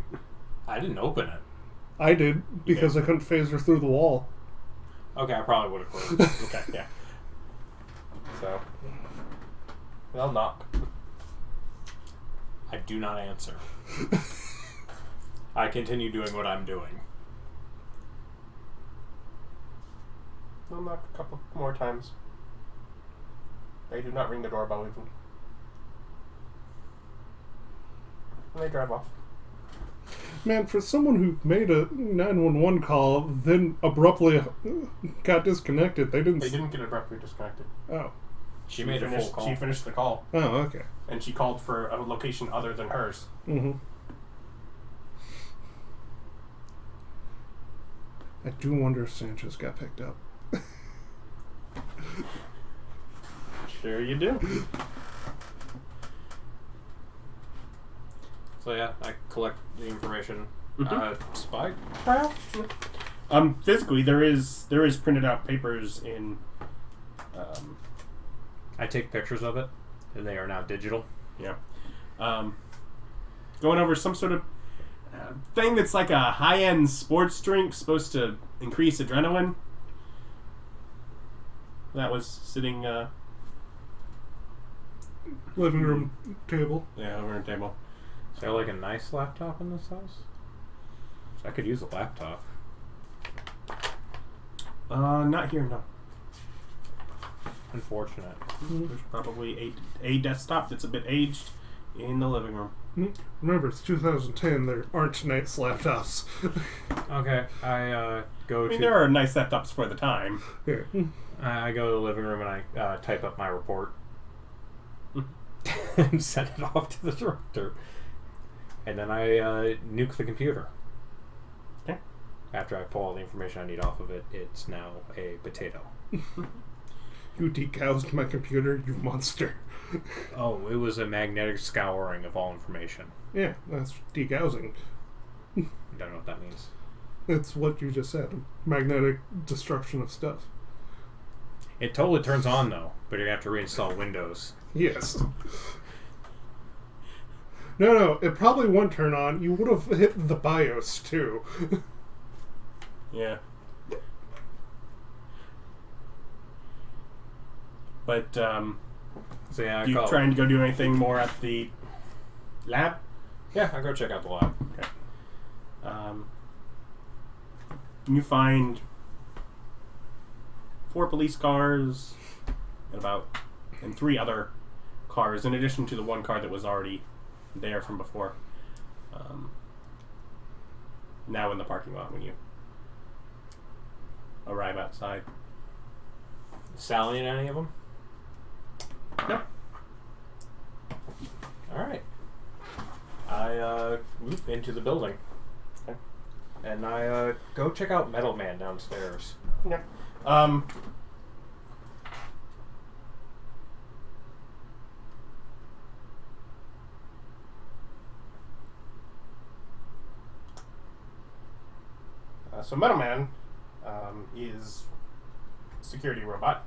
I didn't open it. I did, because I couldn't phase her through the wall. Okay, I probably would have closed it. Okay, yeah. So, they'll knock. I do not answer. I continue doing what I'm doing. They'll knock a couple more times. They do not ring the doorbell even. And they drive off. Man, for someone who made a 911 call, then abruptly got disconnected, they didn't... They didn't get abruptly disconnected. Oh. She made a full call. She finished the call. Oh, okay. And she called for a location other than hers. Mm-hmm. I do wonder if Sanchez got picked up. Sure you do. So yeah, I collect the information. Mm-hmm. Spy? Physically, there is printed out papers in. I take pictures of it, and they are now digital. Yeah. Going over some sort of thing that's like a high-end sports drink supposed to increase adrenaline. That was sitting. Living room table. Yeah, over a table. Is there like a nice laptop in this house? I could use a laptop. Not here, no. Unfortunate. There's probably a desktop that's a bit aged in the living room. Remember, it's 2010. There aren't nice laptops. Okay, I go to. There are nice laptops for the time. Yeah. I go to the living room and I type up my report and send it off to the director. And then I nuke the computer. Okay. After I pull all the information I need off of it, it's now a potato. You degoused my computer, you monster. Oh, it was a magnetic scouring of all information. Yeah, that's degaussing. I don't know what that means. It's what you just said. Magnetic destruction of stuff. It totally turns on though, but you're gonna have to reinstall Windows. Yes. No, it probably won't turn on. You would have hit the BIOS too. Yeah. But, So yeah, you trying to go do anything more at the lab? Yeah, I'll go check out the lab. Okay. You find 4 police cars and 3 other cars, in addition to the 1 car that was already there from before. Now in the parking lot when you arrive outside. Sally in any of them? No. Alright. I move into the building. Okay. And I go check out Metal Man downstairs. Yeah. So Metal Man is a security robot.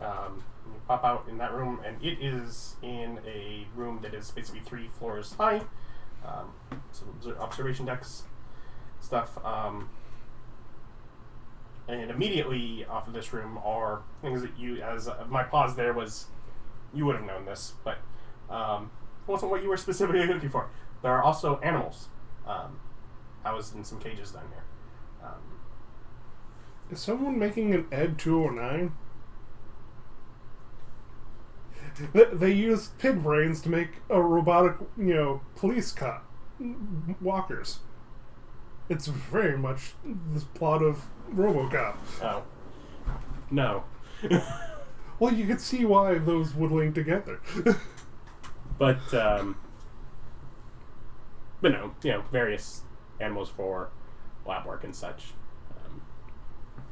You pop out in that room, and it is in a room that is basically 3 floors high. Some observation decks, stuff. And immediately off of this room are things that you, as my pause there was, you would have known this, but wasn't what you were specifically looking for. There are also animals housed in some cages down here. Is someone making an Ed 209? They use pig brains to make a robotic, police cop walkers. It's very much this plot of RoboCop. Oh. No. Well, you can see why those would link together. But no, various animals for lab work and such.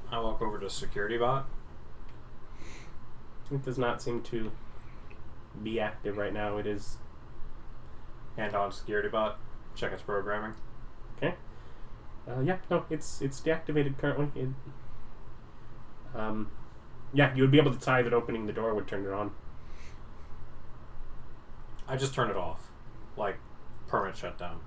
I walk over to security bot. It does not seem to be active right now. It is. Hand on security bot. Check its programming. Okay. It's deactivated currently. You would be able to tie that opening the door would turn it on. I just turn it off. Like, permanent shutdown.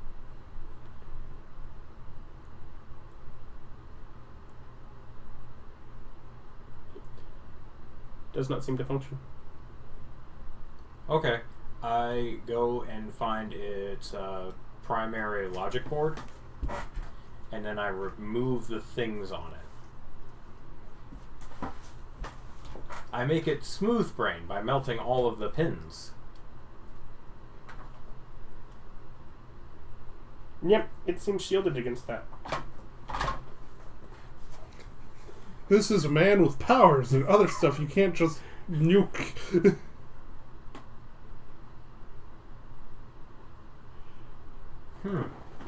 Does not seem to function. Okay. I go and find its primary logic board, and then I remove the things on it. I make it smooth brain by melting all of the pins. Yep, it seems shielded against that. This is a man with powers and other stuff you can't just nuke.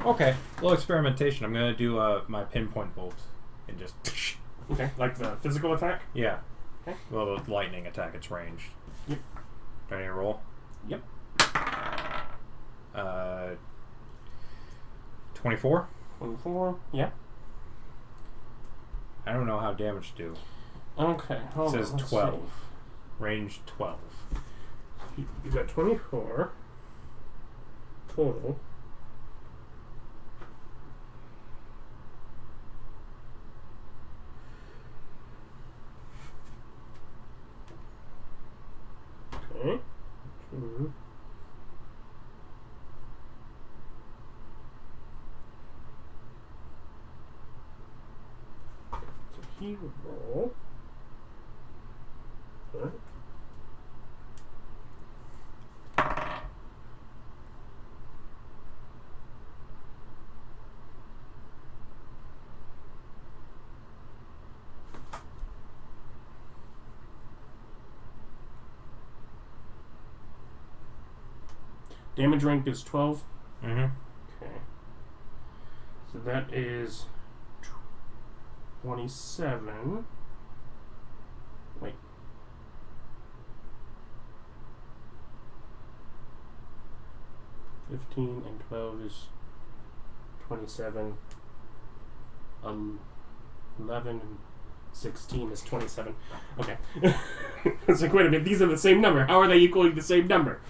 Okay. Little experimentation. I'm gonna do my pinpoint bolts and just. Okay, like the physical attack? Yeah. Okay. Well, the lightning attack. It's ranged. Yep. Do I need to roll? Yep. 24. 24. Yeah. I don't know how damage do. Okay. It says 12. Range 12. You got 24 total. Okay. 2. So he would roll. Right. Damage rank is 12. Mm-hmm. Okay. So that is 27. Wait. $15 and 12 is 27. 11 and 16 is 27. Okay. It's like, wait a minute, these are the same number. How are they equaling the same number?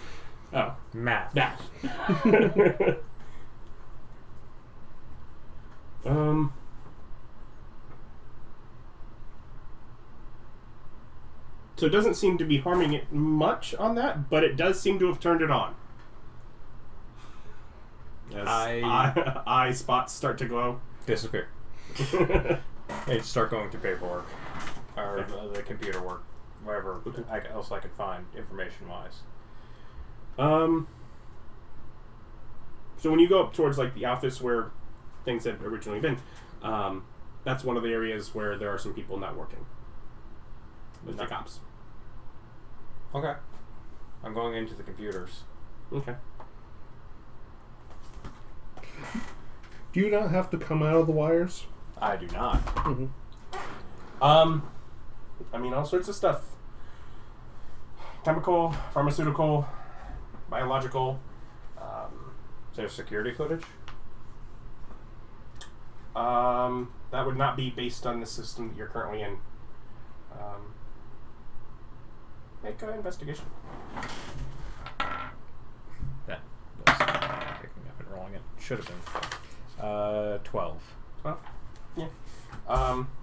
Oh. Math. So it doesn't seem to be harming it much on that, but it does seem to have turned it on. As eye spots start to glow. Disappear. Hey, start going through paperwork. Or the computer work. Whatever else I can find, information-wise. So when you go up towards like the office where things had originally been, that's one of the areas where there are some people not working. With the cops. Okay. I'm going into the computers. Okay. Do you not have to come out of the wires? I do not. Mm-hmm. I mean, all sorts of stuff. Chemical, pharmaceutical, biological. Is there security footage? That would not be based on the system that you're currently in. Make an investigation. That was picking up and rolling it. Should have been. 12. 12? Yeah.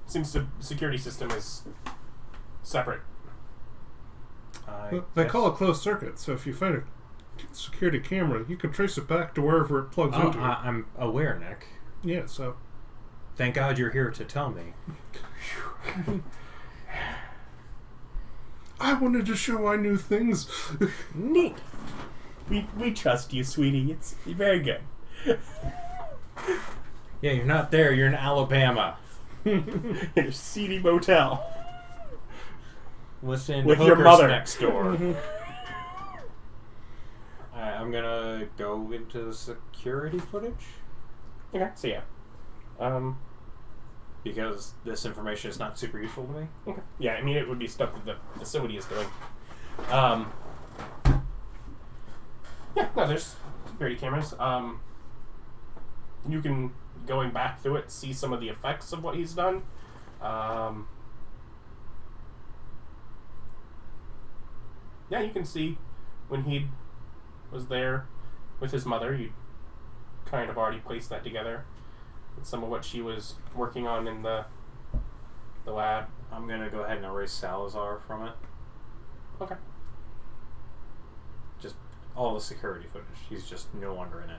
Seems the security system is separate. They call it closed circuit, so if you find a security camera, you can trace it back to wherever it plugs into. I'm aware, Nick. Yeah, so... Thank God you're here to tell me. I wanted to show I knew things. Neat. We trust you, sweetie. It's very good. Yeah, you're not there. You're in Alabama. In a seedy motel. Listen, with hookers your mother next door. I'm gonna go into the security footage. Okay, so yeah. Because this information is not super useful to me. Okay. Yeah, I mean it would be stuff that the facility is doing. Yeah, no, there's security cameras. You can, going back through it, see some of the effects of what he's done. Yeah, you can see when he was there with his mother, you kind of already placed that together with some of what she was working on in the lab. I'm gonna go ahead and erase Salazar from it. Okay. Just all the security footage. He's just no longer in it.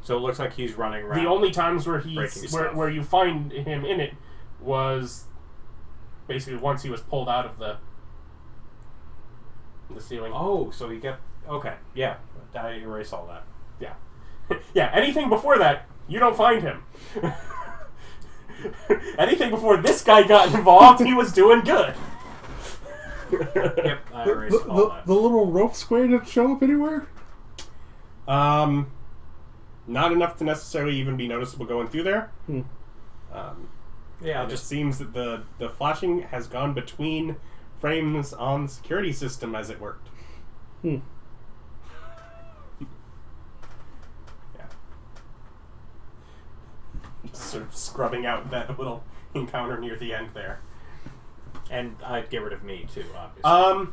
So it looks like he's running around. The only times where stuff. where you find him in it was basically once he was pulled out of the ceiling. Oh, so he got... Okay, yeah. I erase all that. Yeah. Yeah, anything before that, you don't find him. Anything before this guy got involved, he was doing good. Yep, I erased all that. The little rope square didn't show up anywhere? Not enough to necessarily even be noticeable going through there. Yeah, it just seems that the flashing has gone between frames on the security system as it worked. Yeah. Just sort of scrubbing out that little encounter near the end there. And I'd get rid of me too, obviously.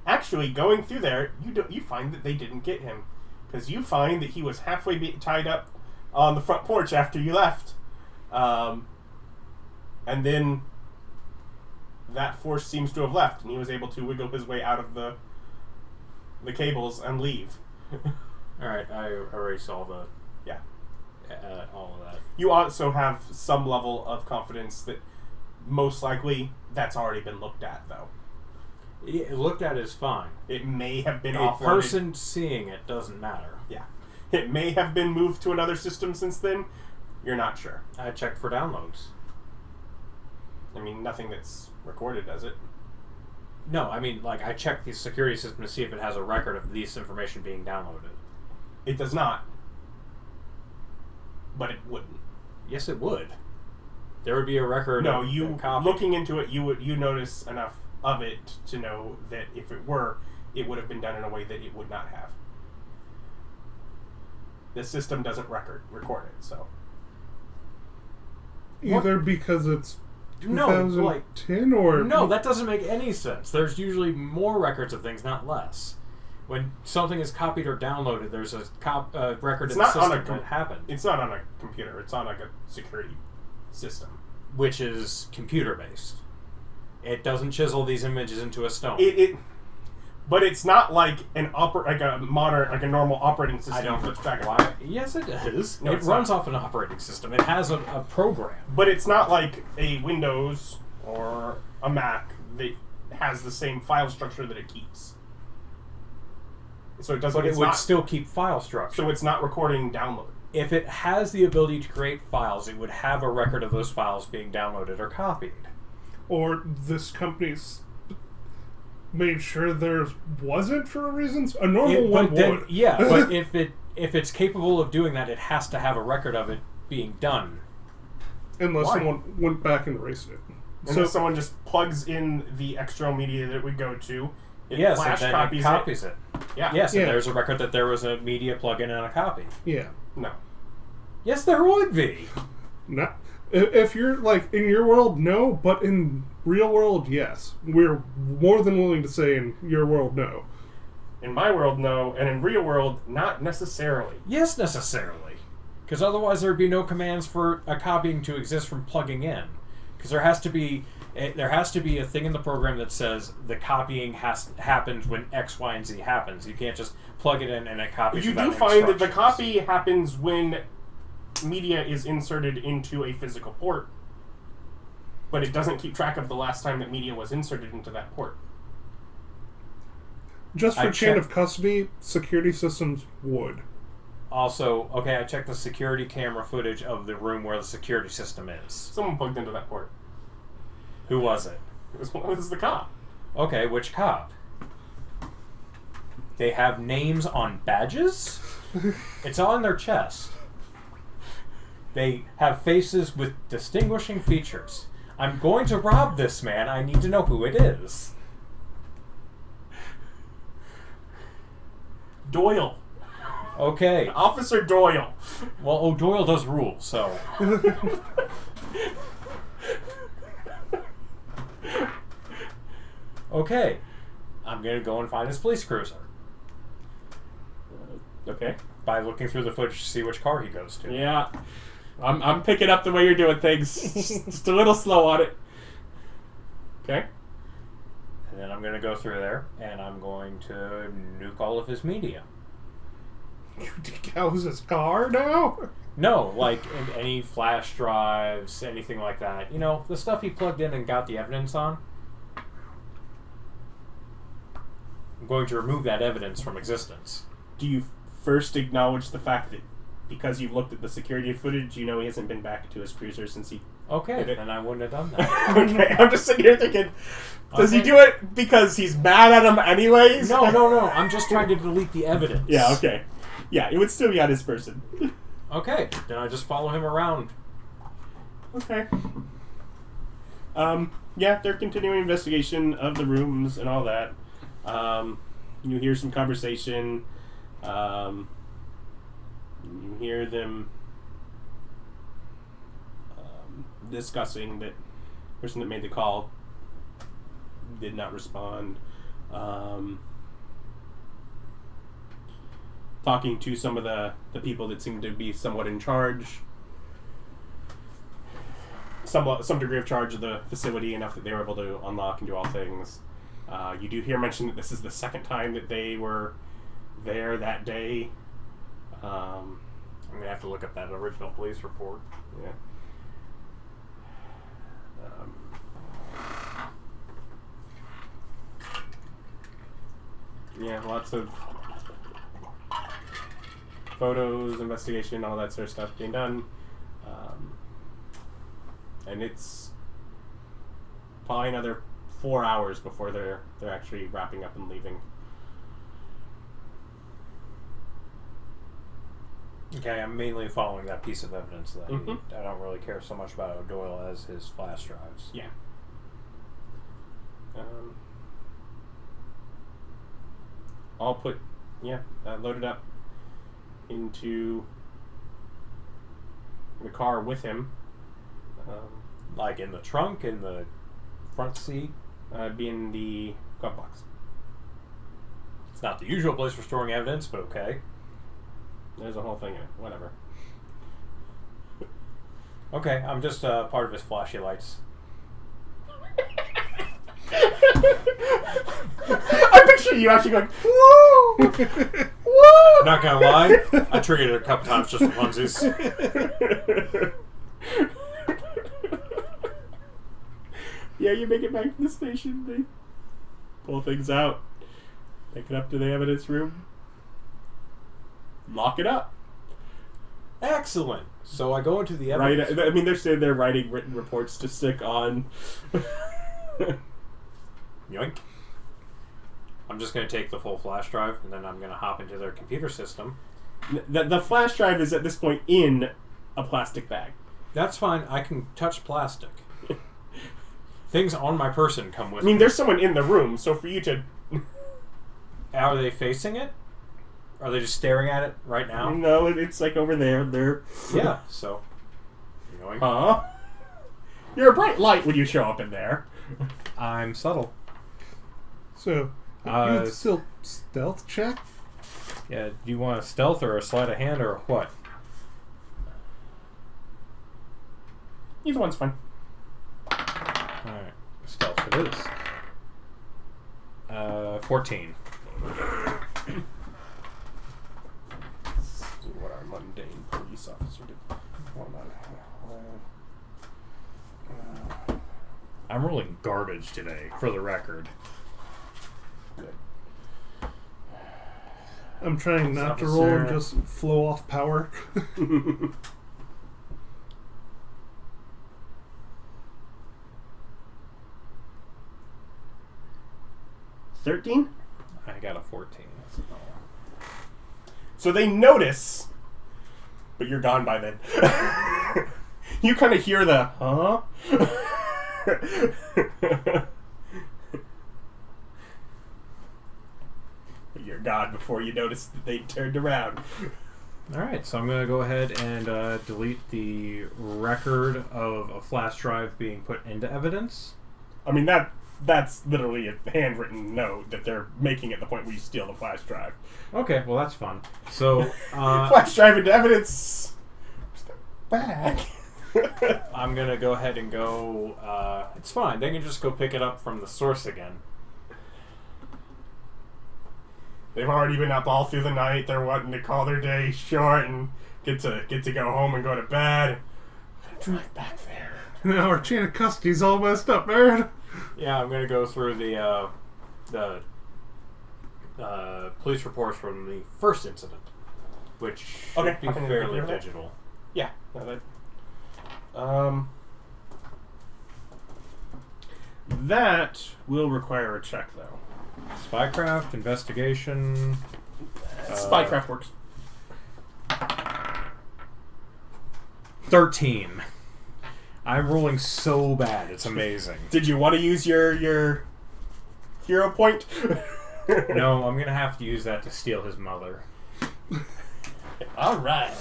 Actually, going through there, you find that they didn't get him. Because you find that he was halfway tied up on the front porch after you left. And then that force seems to have left, and he was able to wiggle his way out of the cables and leave. Alright, I erase all the... Yeah. All of that. You also have some level of confidence that most likely that's already been looked at, though. Yeah, looked at is fine. It may have been A offloaded. person seeing it doesn't matter. Yeah. It may have been moved to another system since then. You're not sure. I checked for downloads. I mean, nothing that's recorded, does it? No, I mean, like, I checked the security system to see if it has a record of this information being downloaded. It does not. But it wouldn't. Yes, it would. There would be a record. No, of you a copy. looking into it, you notice enough of it to know that if it were, it would have been done in a way that it would not have. The system doesn't record it, so. Either because it's No, 2010 or... No, that doesn't make any sense. There's usually more records of things, not less. When something is copied or downloaded, there's a record in the system that happened. It's not on a computer. It's on like a security system. Which is computer-based. It doesn't chisel these images into a stone. But it's not like a normal operating system. I don't keeps track of. why. Yes, it is. No, it runs off an operating system. It has a program. But it's not like a Windows or a Mac that has the same file structure that it keeps. So it doesn't. But it would still keep file structure. So it's not recording download. If it has the ability to create files, it would have a record of those files being downloaded or copied. Or this company's made sure there wasn't for reasons. A normal one would. Yeah, but if it's capable of doing that, it has to have a record of it being done. Unless someone went back and erased it. So someone just plugs in the external media that it would go to. Yes, and then it copies it. Yeah. Yes, and there's a record that there was a media plug-in and a copy. Yeah. No. Yes, there would be. No. If you're, like, in your world, no, but in real world, yes. We're more than willing to say in your world, no. In my world, no, and in real world, not necessarily. Yes, necessarily. Because otherwise there would be no commands for a copying to exist from plugging in. Because there has to be a thing in the program that says the copying happens when X, Y, and Z happens. You can't just plug it in and it copies. You do find that the copy happens when media is inserted into a physical port, but it doesn't keep track of the last time that media was inserted into that port. Just for chain of custody, security systems would. Also, okay, I checked the security camera footage of the room where the security system is. Someone plugged into that port. Who was it? It was the cop. Okay, which cop? They have names on badges? It's on their chest. They have faces with distinguishing features. I'm going to rob this man. I need to know who it is. Doyle. Okay. Officer Doyle. Well, O'Doyle does rule, so... Okay. I'm going to go and find his police cruiser. Okay. By looking through the footage to see which car he goes to. Yeah. I'm picking up the way you're doing things. Just a little slow on it. Okay. And then I'm going to go through there, and I'm going to nuke all of his media. You decals his car now? No, like any flash drives, anything like that. You know, the stuff he plugged in and got the evidence on. I'm going to remove that evidence from existence. Do you first acknowledge the fact that because you've looked at the security footage, you know he hasn't been back to his cruiser since he... Okay, then I wouldn't have done that. Okay, I'm just sitting here thinking, does he do it because he's mad at him anyways? No. I'm just trying to delete the evidence. Yeah, okay. Yeah, it would still be on his person. Okay, then I just follow him around. Okay. Yeah, they're continuing investigation of the rooms and all that. You hear some conversation. You hear them discussing that the person that made the call did not respond. Talking to some of the people that seem to be somewhat in charge. Some degree of charge of the facility, enough that they were able to unlock and do all things. You do hear mention that this is the second time that they were there that day. I'm going to have to look up that original police report. Yeah. Yeah, lots of photos, investigation, all that sort of stuff being done. And it's probably another 4 hours before they're actually wrapping up and leaving. Okay, I'm mainly following that piece of evidence that I don't really care so much about O'Doyle as his flash drives. Yeah. I'll put, load it up into the car with him. Like in the trunk, in the front seat? Be in the glove box. It's not the usual place for storing evidence, but okay. There's a whole thing in it. Whatever. Okay, I'm just part of his flashy lights. I picture you actually going, woo! Woo! Not gonna lie, I triggered it a couple times just for funsies. Yeah, you make it back to the station. They pull things out, take it up to the evidence room, lock it up. Excellent. So I go into the Right. evidence. I mean, they're sitting there writing written reports to stick on. Yoink. I'm just going to take the full flash drive, and then I'm going to hop into their computer system. The flash drive is at this point in a plastic bag. That's fine. I can touch plastic. Things on my person come with I mean, me. there's someone in the room, so for you to... Are they facing it? Are they just staring at it right now? No, it's like over there. They're... Yeah, so... Yoink. Huh? You're a bright light when you show up in there. I'm subtle. So, you'd still stealth check? Yeah, do you want a stealth or a sleight of hand or what? Either one's fine. Alright, stealth it is. 14. See what our mundane police officer did. I'm rolling garbage today, for the record. I'm trying not to roll and just flow off power. 13? I got a 14. So they notice, but you're gone by then. You kind of hear the, huh? But you're gone before you notice that they turned around. Alright, so I'm going to go ahead and delete the record of a flash drive being put into evidence. I mean, that's literally a handwritten note that they're making at the point where you steal the flash drive. Okay, well that's fun. So, Flash drive into evidence. Where's the bag? I'm going to go ahead and go... it's fine, they can just go pick it up from the source again. They've already been up all through the night. They're wanting to call their day short and get to go home and go to bed. Drive back there. Now our chain of custody's all messed up, man. Yeah, I'm going to go through the police reports from the first incident, which should Okay, be I can fairly do that. digital. Yeah. No, that will require a check, though. Spycraft, investigation... Spycraft works. 13. I'm rolling so bad, it's amazing. Did you want to use your hero point? No, I'm going to have to use that to steal his mother. All right.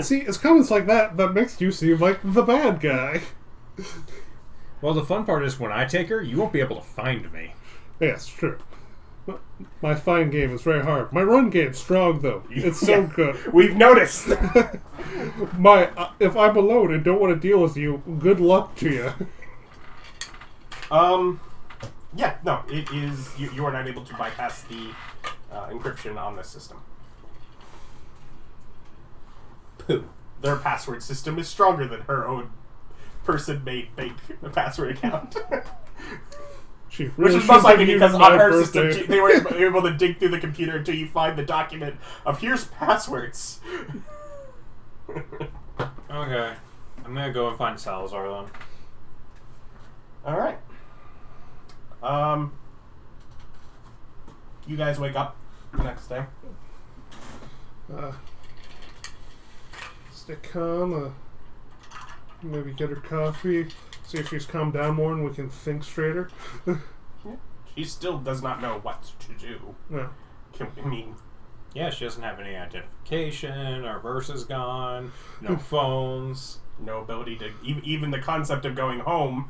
See, it's comments like that that makes you seem like the bad guy. Well, the fun part is when I take her, you won't be able to find me. Yes, true. My find game is very hard. My run game's strong, though. It's so good. We've noticed. If I'm alone and don't want to deal with you, good luck to you. Yeah, no, it is. You are not able to bypass the encryption on this system. Pooh. Their password system is stronger than her own person-made fake password account. She Which really is most likely shouldn't because have on used her my system, birthday. they were able to dig through the computer until you find the document of here's passwords. Okay. I'm going to go and find Salazar then. Alright. You guys wake up the next day. Stay calm. Maybe get her coffee. See if she's calmed down more and we can think straighter. She still does not know what to do. No. I mean, Yeah, she doesn't have any identification, our purse is gone, no phones. no ability to... Even the concept of going home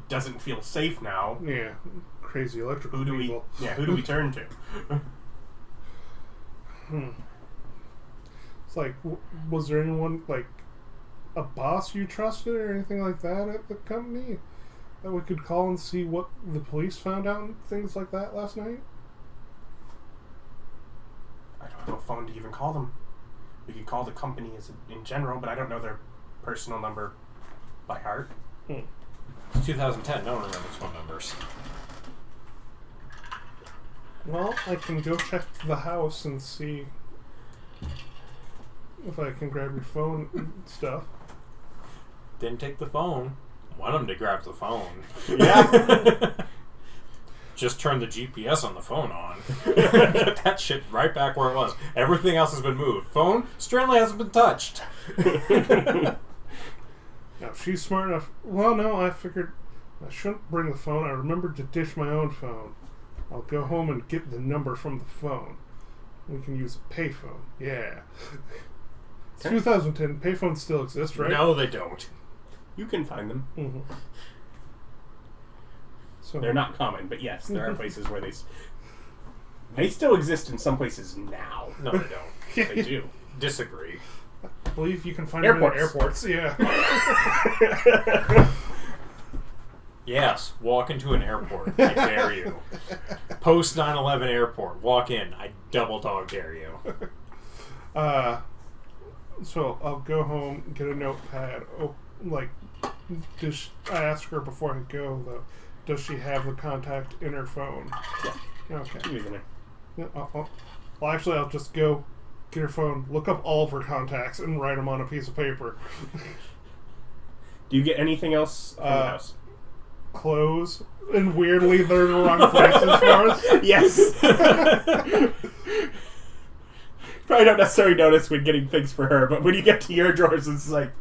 doesn't feel safe now. Yeah. Crazy electrical Who do people. who do we turn to? It's like, was there anyone, like, a boss you trusted or anything like that at the company? that we could call and see what the police found out and things like that last night? I don't have a phone to even call them. We could call the company in general, but I don't know their personal number by heart. It's 2010. No one remembers phone numbers. Well, I can go check the house and see if I can grab your phone and stuff. Didn't take the phone. Want him to grab the phone. Yeah. Just turn the GPS on the phone on. Get that shit right back where it was. Everything else has been moved. Phone, strangely hasn't been touched. Now, she's smart enough. Well, no, I figured I shouldn't bring the phone. I remembered to dish my own phone. I'll go home and get the number from the phone. We can use a payphone. Yeah. It's 2010. Payphones still exist, right? No, they don't. You can find them. Mm-hmm. So They're not common, but yes, there are places where they still exist in some places now. No, they don't. They do. Disagree. I believe you can find them in Airports. airports. Yeah. Yes, walk into an airport. I dare you. Post 9/11 airport. Walk in. I double dog dare you. So I'll go home, get a notepad. Oh, like, I ask her before I go, though, does she have the contact in her phone? Yeah. Okay. Usually. Yeah, well, actually, I'll just go get her phone, look up all of her contacts, and write them on a piece of paper. Do you get anything else from the house? Clothes, and weirdly, they're in the wrong places for us. Yes. Probably don't necessarily notice when getting things for her, but when you get to your drawers, it's like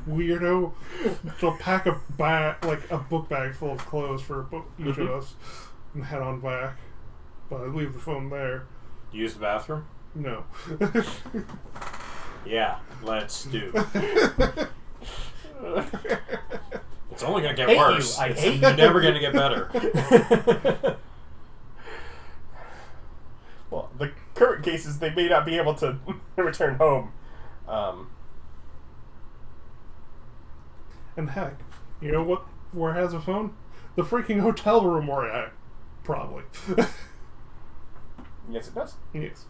weirdo. They'll pack a bag, like a book bag full of clothes for each of us, and head on back. But I leave the phone there. Use the bathroom? No. Yeah, let's do. It's only gonna get Hate worse. you. I It's hate never gonna get better. Well, the current cases, they may not be able to return home. And heck, you know what? Where has a phone? The freaking hotel room we're at, probably. Yes, it does. Yes.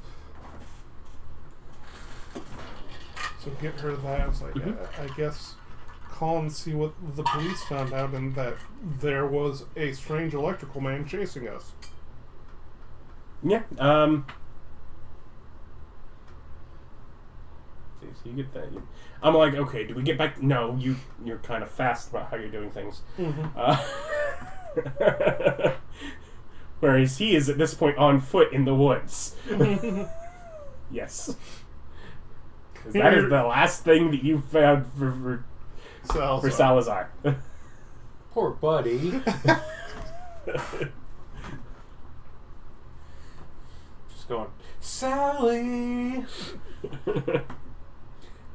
So get her that. It's like, I guess call and see what the police found out, and that there was a strange electrical man chasing us. Yeah. So you get that. I'm like, okay, do we get back? No, you're kind of fast about how you're doing things. Whereas he is at this point on foot in the woods. Yes. 'Cause that is the last thing that you found for Salazar. Poor buddy. Just going, Sally.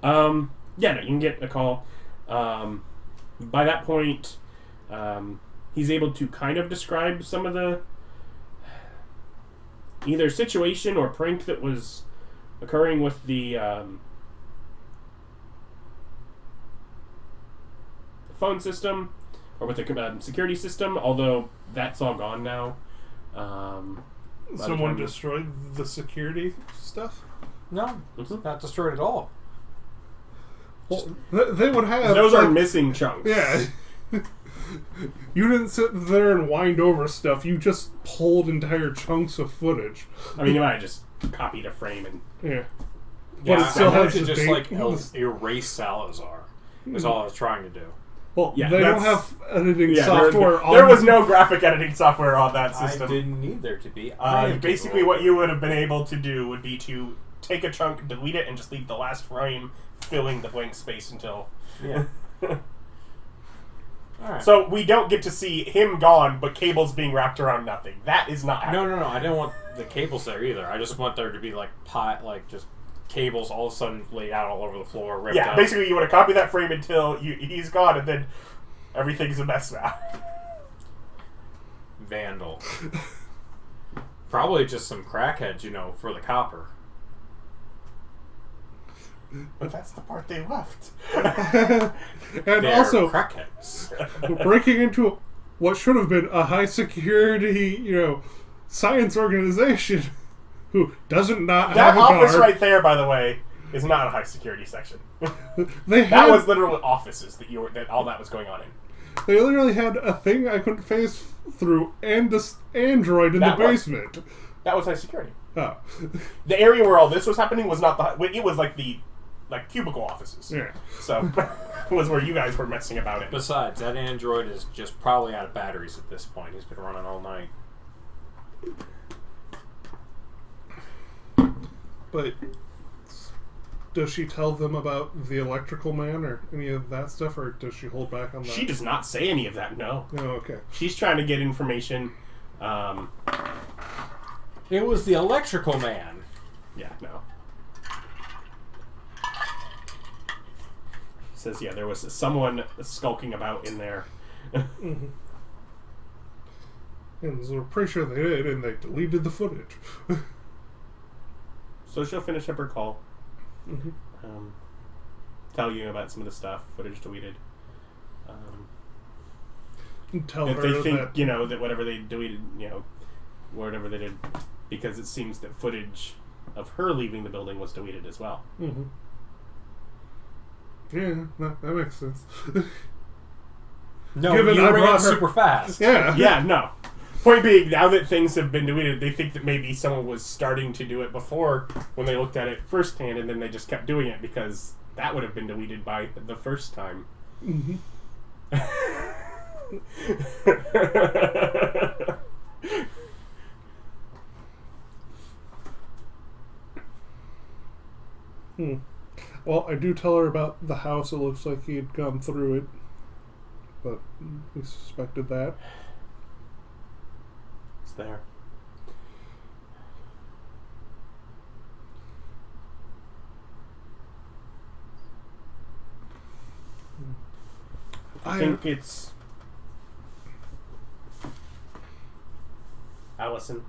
Yeah, no, you can get a call. By that point, he's able to kind of describe some of the either situation or prank that was occurring with the phone system or with the security system, although that's all gone now. Someone destroyed the security stuff? No, not destroyed at all. Well, they would have... Those are missing chunks. Yeah. You didn't sit there and wind over stuff. You just pulled entire chunks of footage. I mean, you might have just copied a frame and... Yeah. Yeah, But it still I wanted has to the just date. erase Salazar. Is all I was trying to do. Well, Yeah, they don't that's- have editing Yeah, software on there was no graphic editing software on that I system. didn't need there to be. Basically, what you would have been able to do would be to take a chunk, delete it, and just leave the last frame filling the blank space until... Yeah. Alright. So we don't get to see him gone, but cables being wrapped around nothing. That is not happening. No. I didn't want the cables there either. I just want there to be just cables all of a sudden laid out all over the floor, ripped Yeah, out. basically you want to copy that frame until he's gone, and then everything's a mess now. Vandal. Probably just some crackheads, for the copper. But that's the part they left. And They're also, crackheads. breaking into what should have been a high security, science organization who doesn't not That have a office guard. right there, by the way, is not a high security section. They That had, was literally offices that all that was going on in. they literally had a thing I couldn't phase through and this android in That the was- basement. That was high security. Oh, The area where all this was happening was not it was like the cubicle offices. yeah. So was where you guys were messing about it. Besides, that android is just probably out of batteries at this point. He's been running all night. But does she tell them about the electrical man or any of that stuff, or does she hold back on that? She does not say any of that. No, Oh, okay. she's trying to get information. It was the electrical man. Yeah, no. Says there was someone skulking about in there. Mm-hmm. And so we're pretty sure they did, and they deleted the footage. So she'll finish up her call. Mm-hmm. Tell you about some of the stuff, footage deleted. And tell If her they think, that that whatever they deleted, whatever they did, because it seems that footage of her leaving the building was deleted as well. Mm-hmm. Yeah, that makes sense. No, Given you I ran brought her- super fast. Yeah. Yeah, no. Point being, now that things have been deleted, they think that maybe someone was starting to do it before when they looked at it firsthand, and then they just kept doing it because that would have been deleted by the first time. Mm-hmm. Well, I do tell her about the house. It looks like he had gone through it, but we suspected that. It's there. I think it's Allison.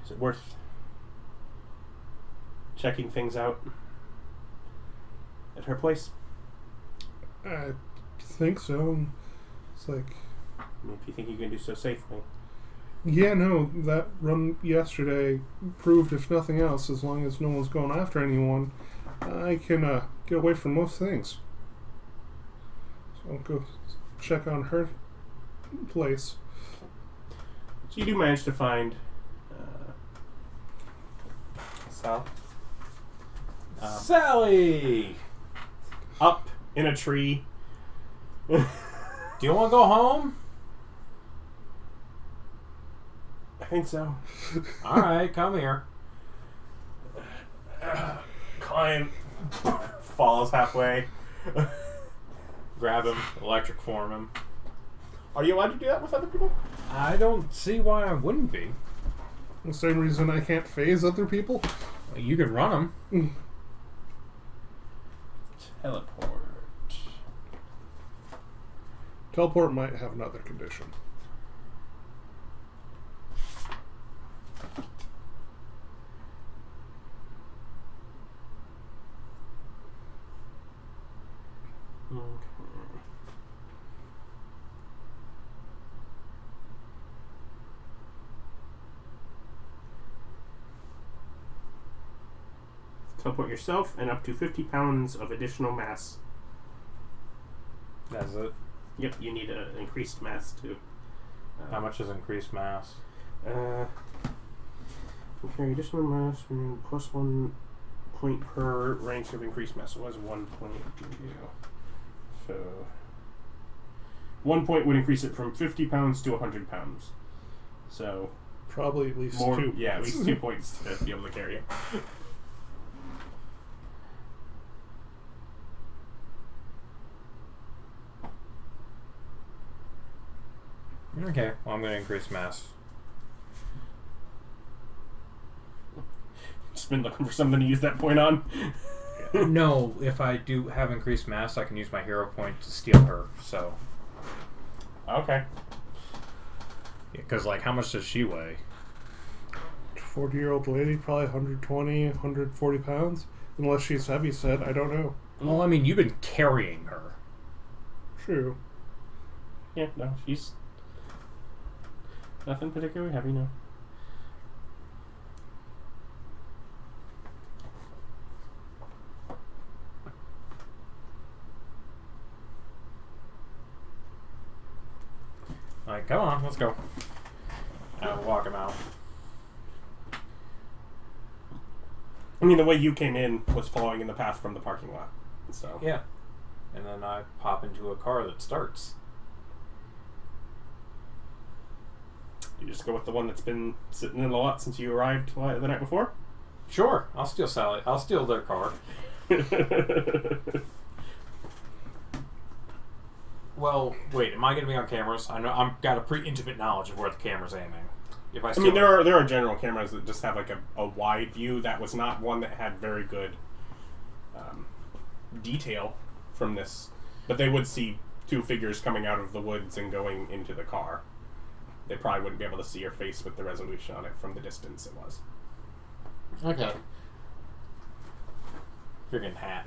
Is it worth checking things out at her place? I think so. It's like, If you think you can do so safely. yeah, no, that run yesterday proved, if nothing else, as long as no one's going after anyone, I can get away from most things. So I'll go check on her place. So you do manage to find Sal Sally! up in a tree. Do you want to go home? I think so. Alright, come here. Climb. Falls halfway. Grab him, electric form him. Are you allowed to do that with other people? I don't see why I wouldn't be. The same reason I can't phase other people. You could run him. Teleport. Teleport might have another condition. Teleport yourself and up to 50 pounds of additional mass. That's it. Yep, you need an increased mass too. How much is increased mass? You carry additional mass plus 1 point per rank of increased mass. So it was 1 point. So 1 point would increase it from 50 pounds to 100 pounds. So Probably at least more, 2. yeah, at least 2 points to be able to carry it. Okay, well, I'm going to increase mass. Just been looking for something to use that point on. No, if I do have increased mass, I can use my hero point to steal her, so... Okay. Because, how much does she weigh? 40-year-old lady, probably 120, 140 pounds. Unless she's heavy set, I don't know. Well, I mean, you've been carrying her. True. Yeah, no, she's nothing particularly heavy, no. Like, come on, let's go. I'll walk him out. I mean, the way you came in was following in the path from the parking lot. So Yeah. And then I pop into a car that starts. you just go with the one that's been sitting in the lot since you arrived the night before? Sure, I'll steal Sally. I'll steal their car. Well, wait, am I going to be on cameras? I know I've got a pretty intimate knowledge of where the camera's aiming. If I mean, there are general cameras that just have like a wide view. That was not one that had very good detail from this, but they would see two figures coming out of the woods and going into the car. They probably wouldn't be able to see your face with the resolution on it from the distance it was. Okay. Friggin' hat.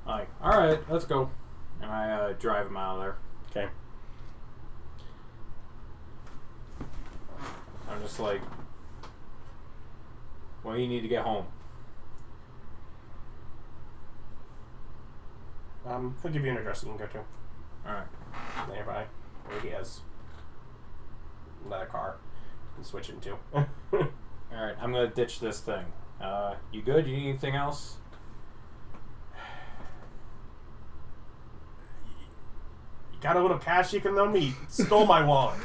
Like, alright, let's go. And I drive him out of there. Okay. I'm just like, well, you need to get home. I'll give you an address you can go to. Alright. Nearby. Where he has another car and switch into. Alright, I'm gonna ditch this thing. You good? You need anything else? You got a little cash you can loan me? Stole my wallet.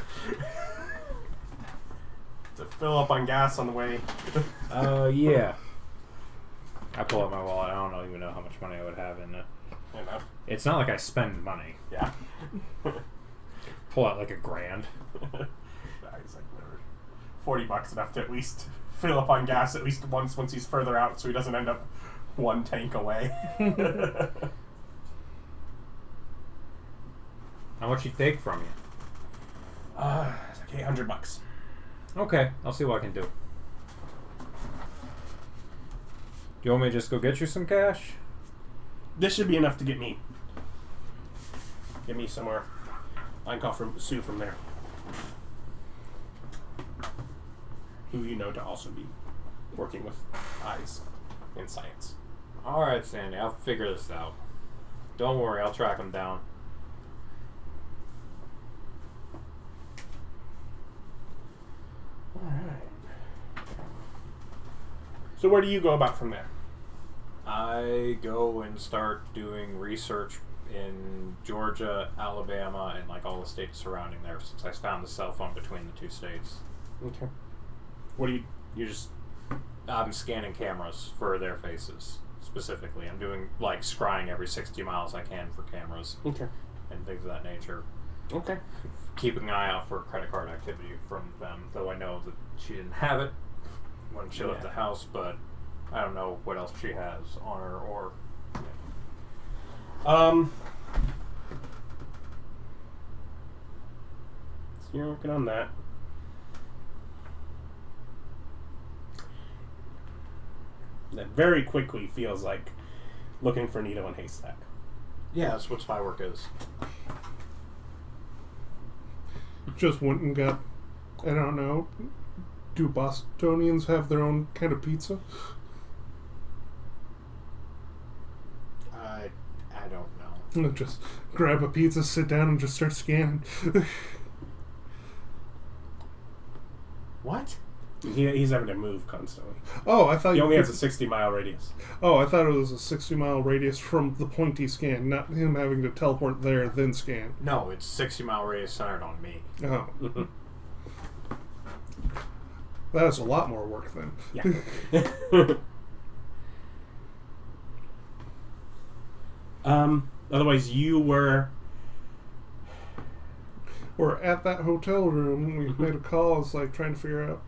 To fill up on gas on the way. Yeah. I pull out my wallet. I don't even know how much money I would have in it. You know. It's not like I spend money. Yeah. Pull out like $1,000. He's like, whatever. $40 enough to at least fill up on gas at least once he's further out, so he doesn't end up one tank away. How much you take from you? It's like $800. Okay, I'll see what I can do. Do you want me to just go get you some cash? This should be enough to get me somewhere. I can call from Sue from there, who you know to also be working with eyes in science. Alright, Sandy, I'll figure this out. Don't worry, I'll track him down. Alright. So where do you go about from there? I go and start doing research in Georgia, Alabama, and like all the states surrounding there, since I found the cell phone between the two states. Okay. What do you just... I'm scanning cameras for their faces, specifically. I'm doing, like, scrying every 60 miles I can for cameras. Okay. And things of that nature. Okay. Keeping an eye out for credit card activity from them, though I know that she didn't have it when she left the house, but I don't know what else she has on her or... So you're working on that. That very quickly feels like looking for needle in haystack. Yeah, that's what spy work is. Just went and got, I don't know, do Bostonians have their own kind of pizza? I don't know. Just grab a pizza, sit down, and just start scanning. What? He's having to move constantly. Oh, I thought He only has a 60-mile radius. Oh, I thought it was a 60-mile radius from the point he scanned, not him having to teleport there then scan. No, it's 60-mile radius centered on me. Oh. That is a lot more work then. Yeah. Otherwise, you were... We're at that hotel room. We made a call. It's like trying to figure out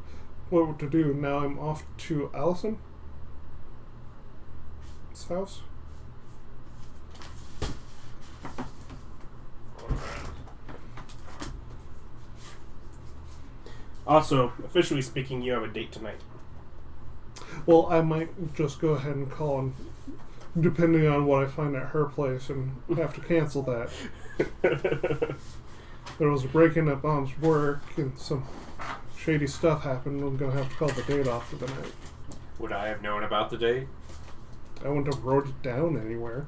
what to do. Now I'm off to Allison's house. Also, officially speaking, you have a date tonight. Well, I might just go ahead and call, and depending on what I find at her place, and have to cancel that. There was a break-in at Mom's work, and some shady stuff happened. I'm going to have to call the date off for the night. Would I have known about the date? I wouldn't have wrote it down anywhere.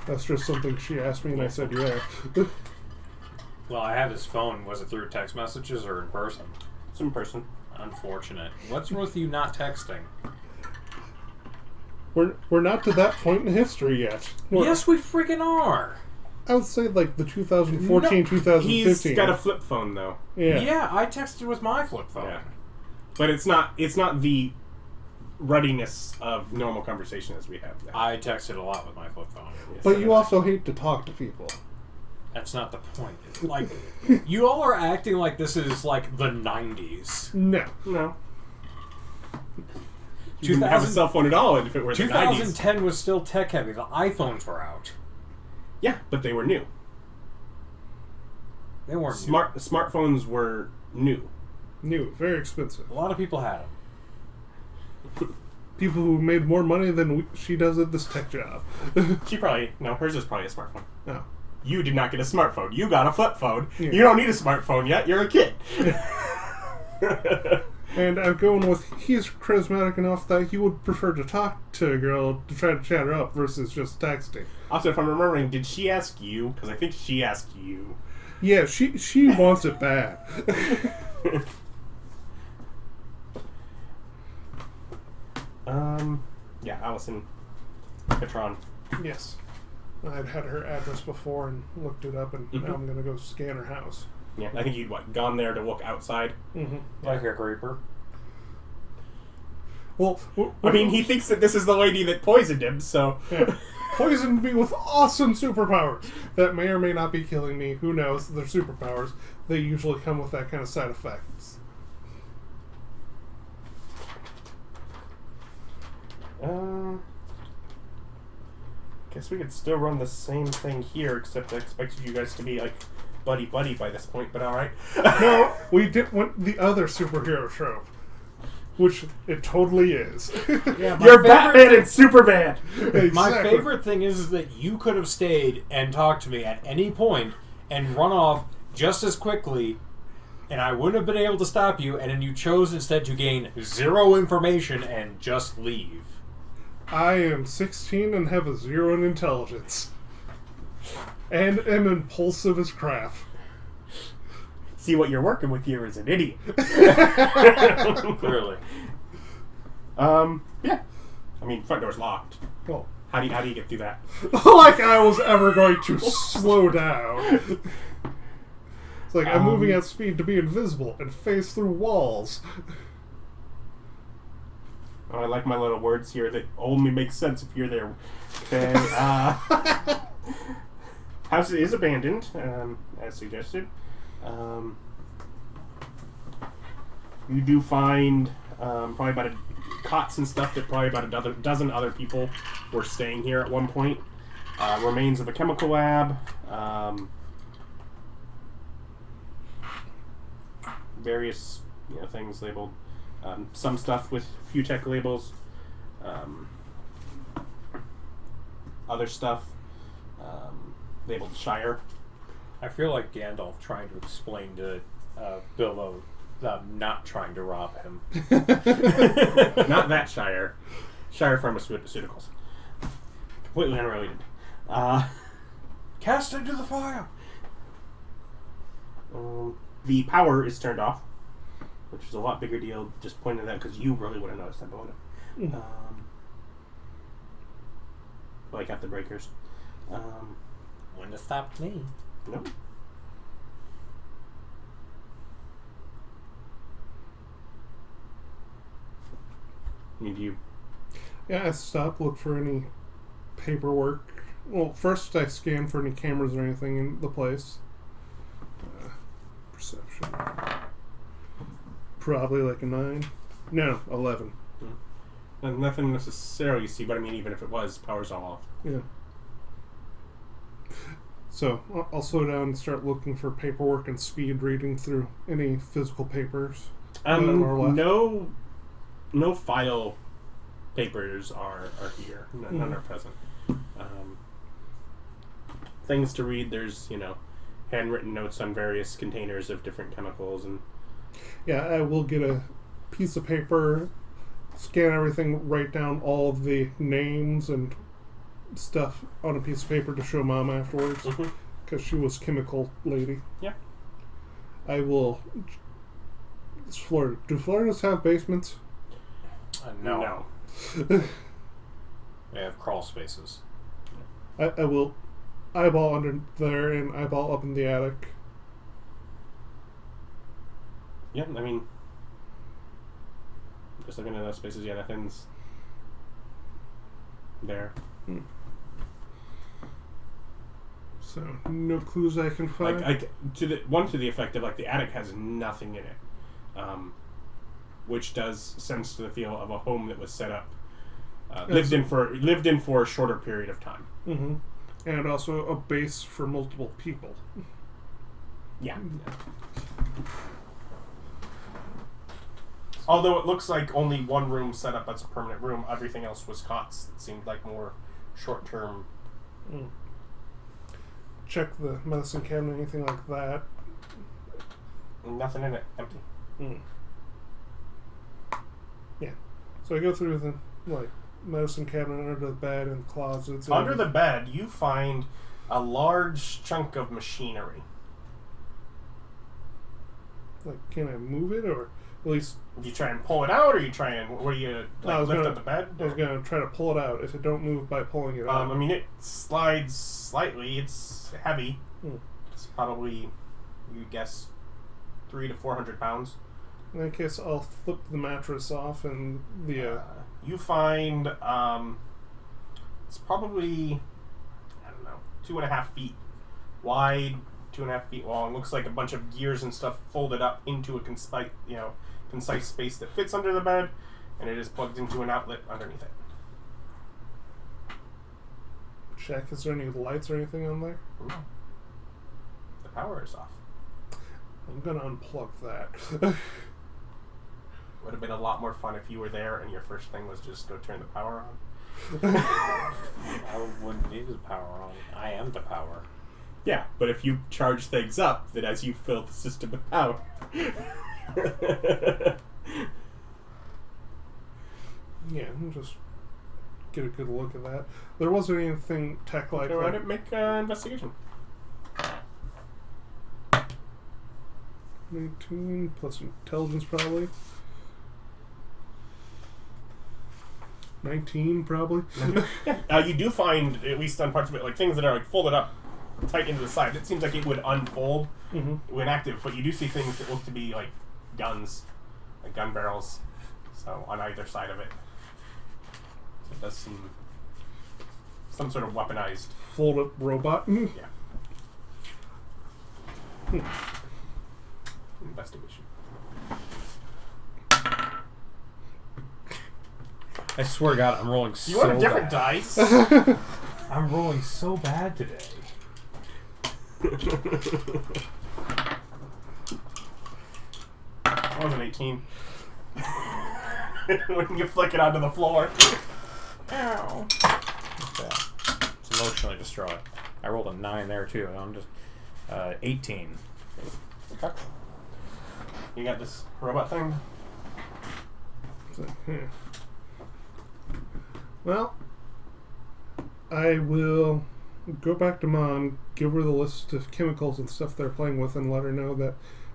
That's just something she asked me, and I said, yeah. Well, I have his phone. Was it through text messages or in person? It's in person. Unfortunate. What's with you not texting? We're not to that point in history yet. Yes, we freaking are. I would say like the 2014, 2015. He's got a flip phone though. Yeah, I texted with my flip phone. Yeah. But it's not the readiness of normal conversation as we have now. I texted a lot with my flip phone. But you also hate to talk to people. That's not the point. It's like, you all are acting like this is like the 90s. No. You didn't have a cell phone at all if it were the 90s. 2010 was still tech heavy. The iPhones were out. Yeah, but they were new. They weren't Smartphones were new. New, very expensive. A lot of people had them. People who made more money than she does at this tech job. Hers is probably a smartphone. No. You did not get a smartphone. You got a flip phone. Yeah. You don't need a smartphone yet. You're a kid. And I'm going with he's charismatic enough that he would prefer to talk to a girl to try to chat her up versus just texting. Also, if I'm remembering, did she ask you? Because I think she asked you. Yeah, she wants it bad. Yeah, Allison Petron. Yes. I'd had her address before and looked it up, and now I'm going to go scan her house. Yeah, I think you'd gone there to look outside. Mm-hmm. Like a creeper. Well, I mean, he thinks that this is the lady that poisoned him, so... Yeah. Poisoned me with awesome superpowers that may or may not be killing me. Who knows? They're superpowers. They usually come with that kind of side effects. Guess we could still run the same thing here, except I expected you guys to be, like, buddy-buddy by this point, but alright. No, we did want the other superhero trope. Which it totally is. Yeah, You're Batman and Superman! Exactly. My favorite thing is that you could have stayed and talked to me at any point and run off just as quickly, and I wouldn't have been able to stop you, and then you chose instead to gain 0 information and just leave. I am 16 and have a 0 in intelligence. And am impulsive as crap. See, what you're working with here is an idiot. Clearly. Yeah. I mean, front door's locked. Well, How do you get through that? like I was ever going to slow down. It's like I'm moving at speed to be invisible and phase through walls. Oh, I like my little words here that only make sense if you're there. Okay, house is abandoned, as suggested. You do find probably about cots and stuff that probably about a dozen other people were staying here at one point. Remains of a chemical lab. Various things labeled. Some stuff with Futech labels. Other stuff labeled Shire. I feel like Gandalf trying to explain to Bilbo not trying to rob him. Not that Shire. Shire Pharmaceuticals. Completely unrelated. Cast into the fire! The power is turned off, which is a lot bigger deal. Just pointing that because you really would have noticed that about it. Like at the breakers. Wouldn't have stopped me. No. Need you? Yeah, I stopped, look for any paperwork. Well, first I scanned for any cameras or anything in the place. Perception. Probably like a 9. No, 11. And nothing necessarily you see, but I mean, even if it was, power's all off. Yeah. So I'll slow down and start looking for paperwork and speed reading through any physical papers. that are left. No file papers are here. None are present. Things to read. There's handwritten notes on various containers of different chemicals and. Yeah, I will get a piece of paper, scan everything, write down all of the names and stuff on a piece of paper to show Mom afterwards, because she was chemical lady. Yeah. I will. It's Florida. Do Floridas have basements? No. They have crawl spaces. I will eyeball under there and eyeball up in the attic. Yeah, I mean, just looking at those spaces, yeah, nothing's there. So no clues I can find. To the effect of the attic has nothing in it, which does sense to the feel of a home that was set up, lived in for a shorter period of time. Mm-hmm. And also a base for multiple people. Yeah. Although it looks like only one room set up as a permanent room, everything else was cots. It seemed like more short-term. Check the medicine cabinet, anything like that. Nothing in it. Empty. Yeah. So I go through the medicine cabinet, under the bed, and closets. Under the bed, you find a large chunk of machinery. Can I move it, or at least... You try and pull it out, or you try and... What do you... lift up the bed? I was going to try to pull it out. If it don't move by pulling it out. I mean, it slides slightly. It's heavy. It's probably, you guess, 300 to 400 pounds. In that case, I'll flip the mattress off and the... you find... it's probably, 2.5 feet wide, 2.5 feet long. Looks like a bunch of gears and stuff folded up into a concise space that fits under the bed, and it is plugged into an outlet underneath it. Check, is there any lights or anything on there? No. The power is off. I'm going to unplug that. Would have been a lot more fun if you were there and your first thing was just go turn the power on. I wouldn't need the power on. I am the power. Yeah, but if you charge things up, then as you fill the system with power... Yeah, just get a good look at that. There wasn't anything tech-like. Go ahead and make an investigation. 19 plus intelligence, probably. 19, probably. You do find, at least on parts of it, things that are folded up tight into the side. It seems like it would unfold when active, but you do see things that look to be guns, gun barrels, so on either side of it. So it does seem some sort of weaponized fold-up robot. Yeah. Investigation. I swear to God, I'm rolling so bad. You want a different dice? I'm rolling so bad today. That was an 18. When you flick it onto the floor. Ow. It's emotionally distraught. I rolled a 9 there too, and I'm just 18. Okay. You got this robot thing? Well, I will go back to Mom, give her the list of chemicals and stuff they're playing with, and let her know that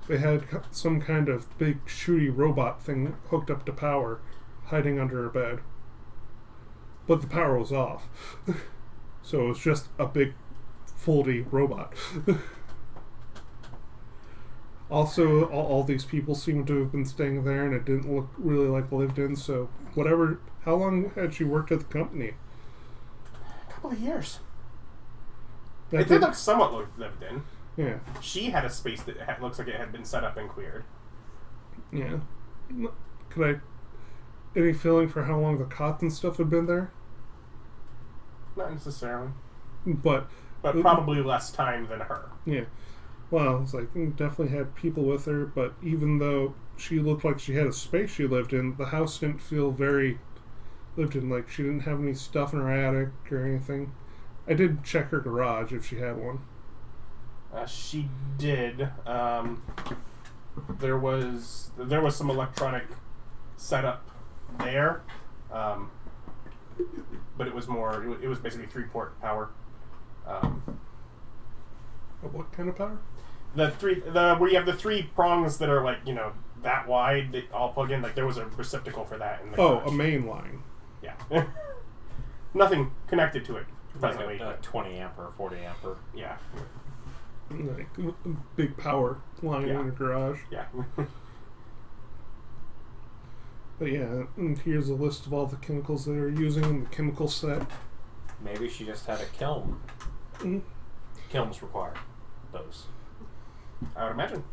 they had some kind of big shooty robot thing hooked up to power, hiding under her bed. But the power was off. So it was just a big foldy robot. Also, all these people seem to have been staying there, and it didn't look really like lived in, so whatever. How long had she worked at the company? A couple of years. That It did look somewhat lived in. Yeah. She had a space that looks like it had been set up and cleared. Yeah. Could I... Any feeling for how long the cots and stuff had been there? Not necessarily. But but probably less time than her. Yeah. Well, it's like, definitely had people with her, but even though she looked like she had a space she lived in, the house didn't feel very lived in. Like, she didn't have any stuff in her attic or anything. I did check her garage if she had one. She did. There was some electronic setup there, but it was more. It was basically 3-port power. What kind of power? Where you have the 3 prongs that are like that wide that all plug in. Like there was a receptacle for that in the garage. A main line. Yeah. Nothing connected to it presently. Like a 20 ampere, 40 ampere. Yeah. Like big power line in the garage. Yeah. But yeah, and here's a list of all the chemicals they were using in the chemical set. Maybe she just had a kiln. Mm. Kilns require those. I would imagine.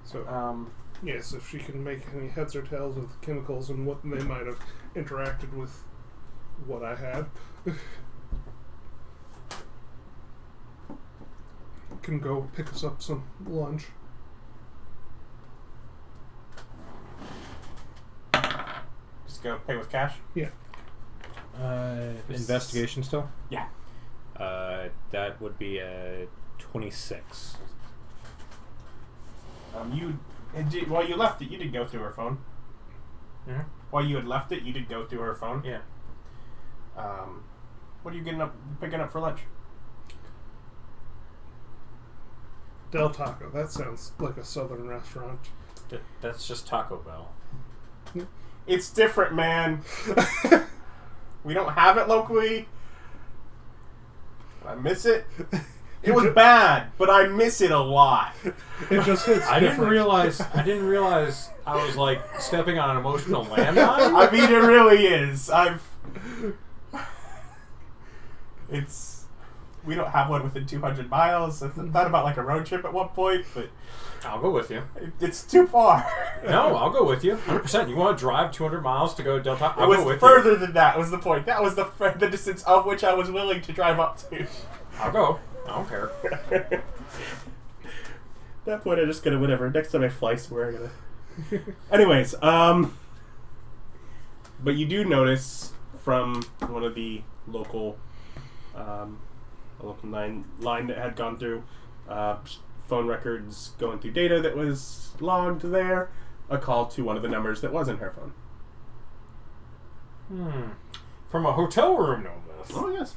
So, yes, if she can make any heads or tails of the chemicals and what they might have interacted with what I had. Can go pick us up some lunch. Just go pay with cash. Yeah. Investigation still? Yeah. That would be a 26. While you left it, you did go through her phone. Mm-hmm. While you had left it, you did go through her phone. Yeah. What are you picking up for lunch? Del Taco. That sounds like a southern restaurant. That's just Taco Bell. It's different, man. We don't have it locally. I miss it. It was bad, but I miss it a lot. It just hits I didn't different. realize I was like stepping on an emotional landmine. I mean, it really is. We don't have one within 200 miles. I thought about like a road trip at one point, but I'll go with you. it's too far. No, I'll go with you. 100%. You want to drive 200 miles to go to Delta? It was further than that was the point. That was the distance of which I was willing to drive up to. I'll go. I don't care. At that point, I'm just gonna whatever. Next time I fly somewhere, I'm gonna. Anyways, but you do notice from one of the local, a local line that had gone through, phone records going through data that was logged there, a call to one of the numbers that was in her phone. From a hotel room, no less. Oh yes.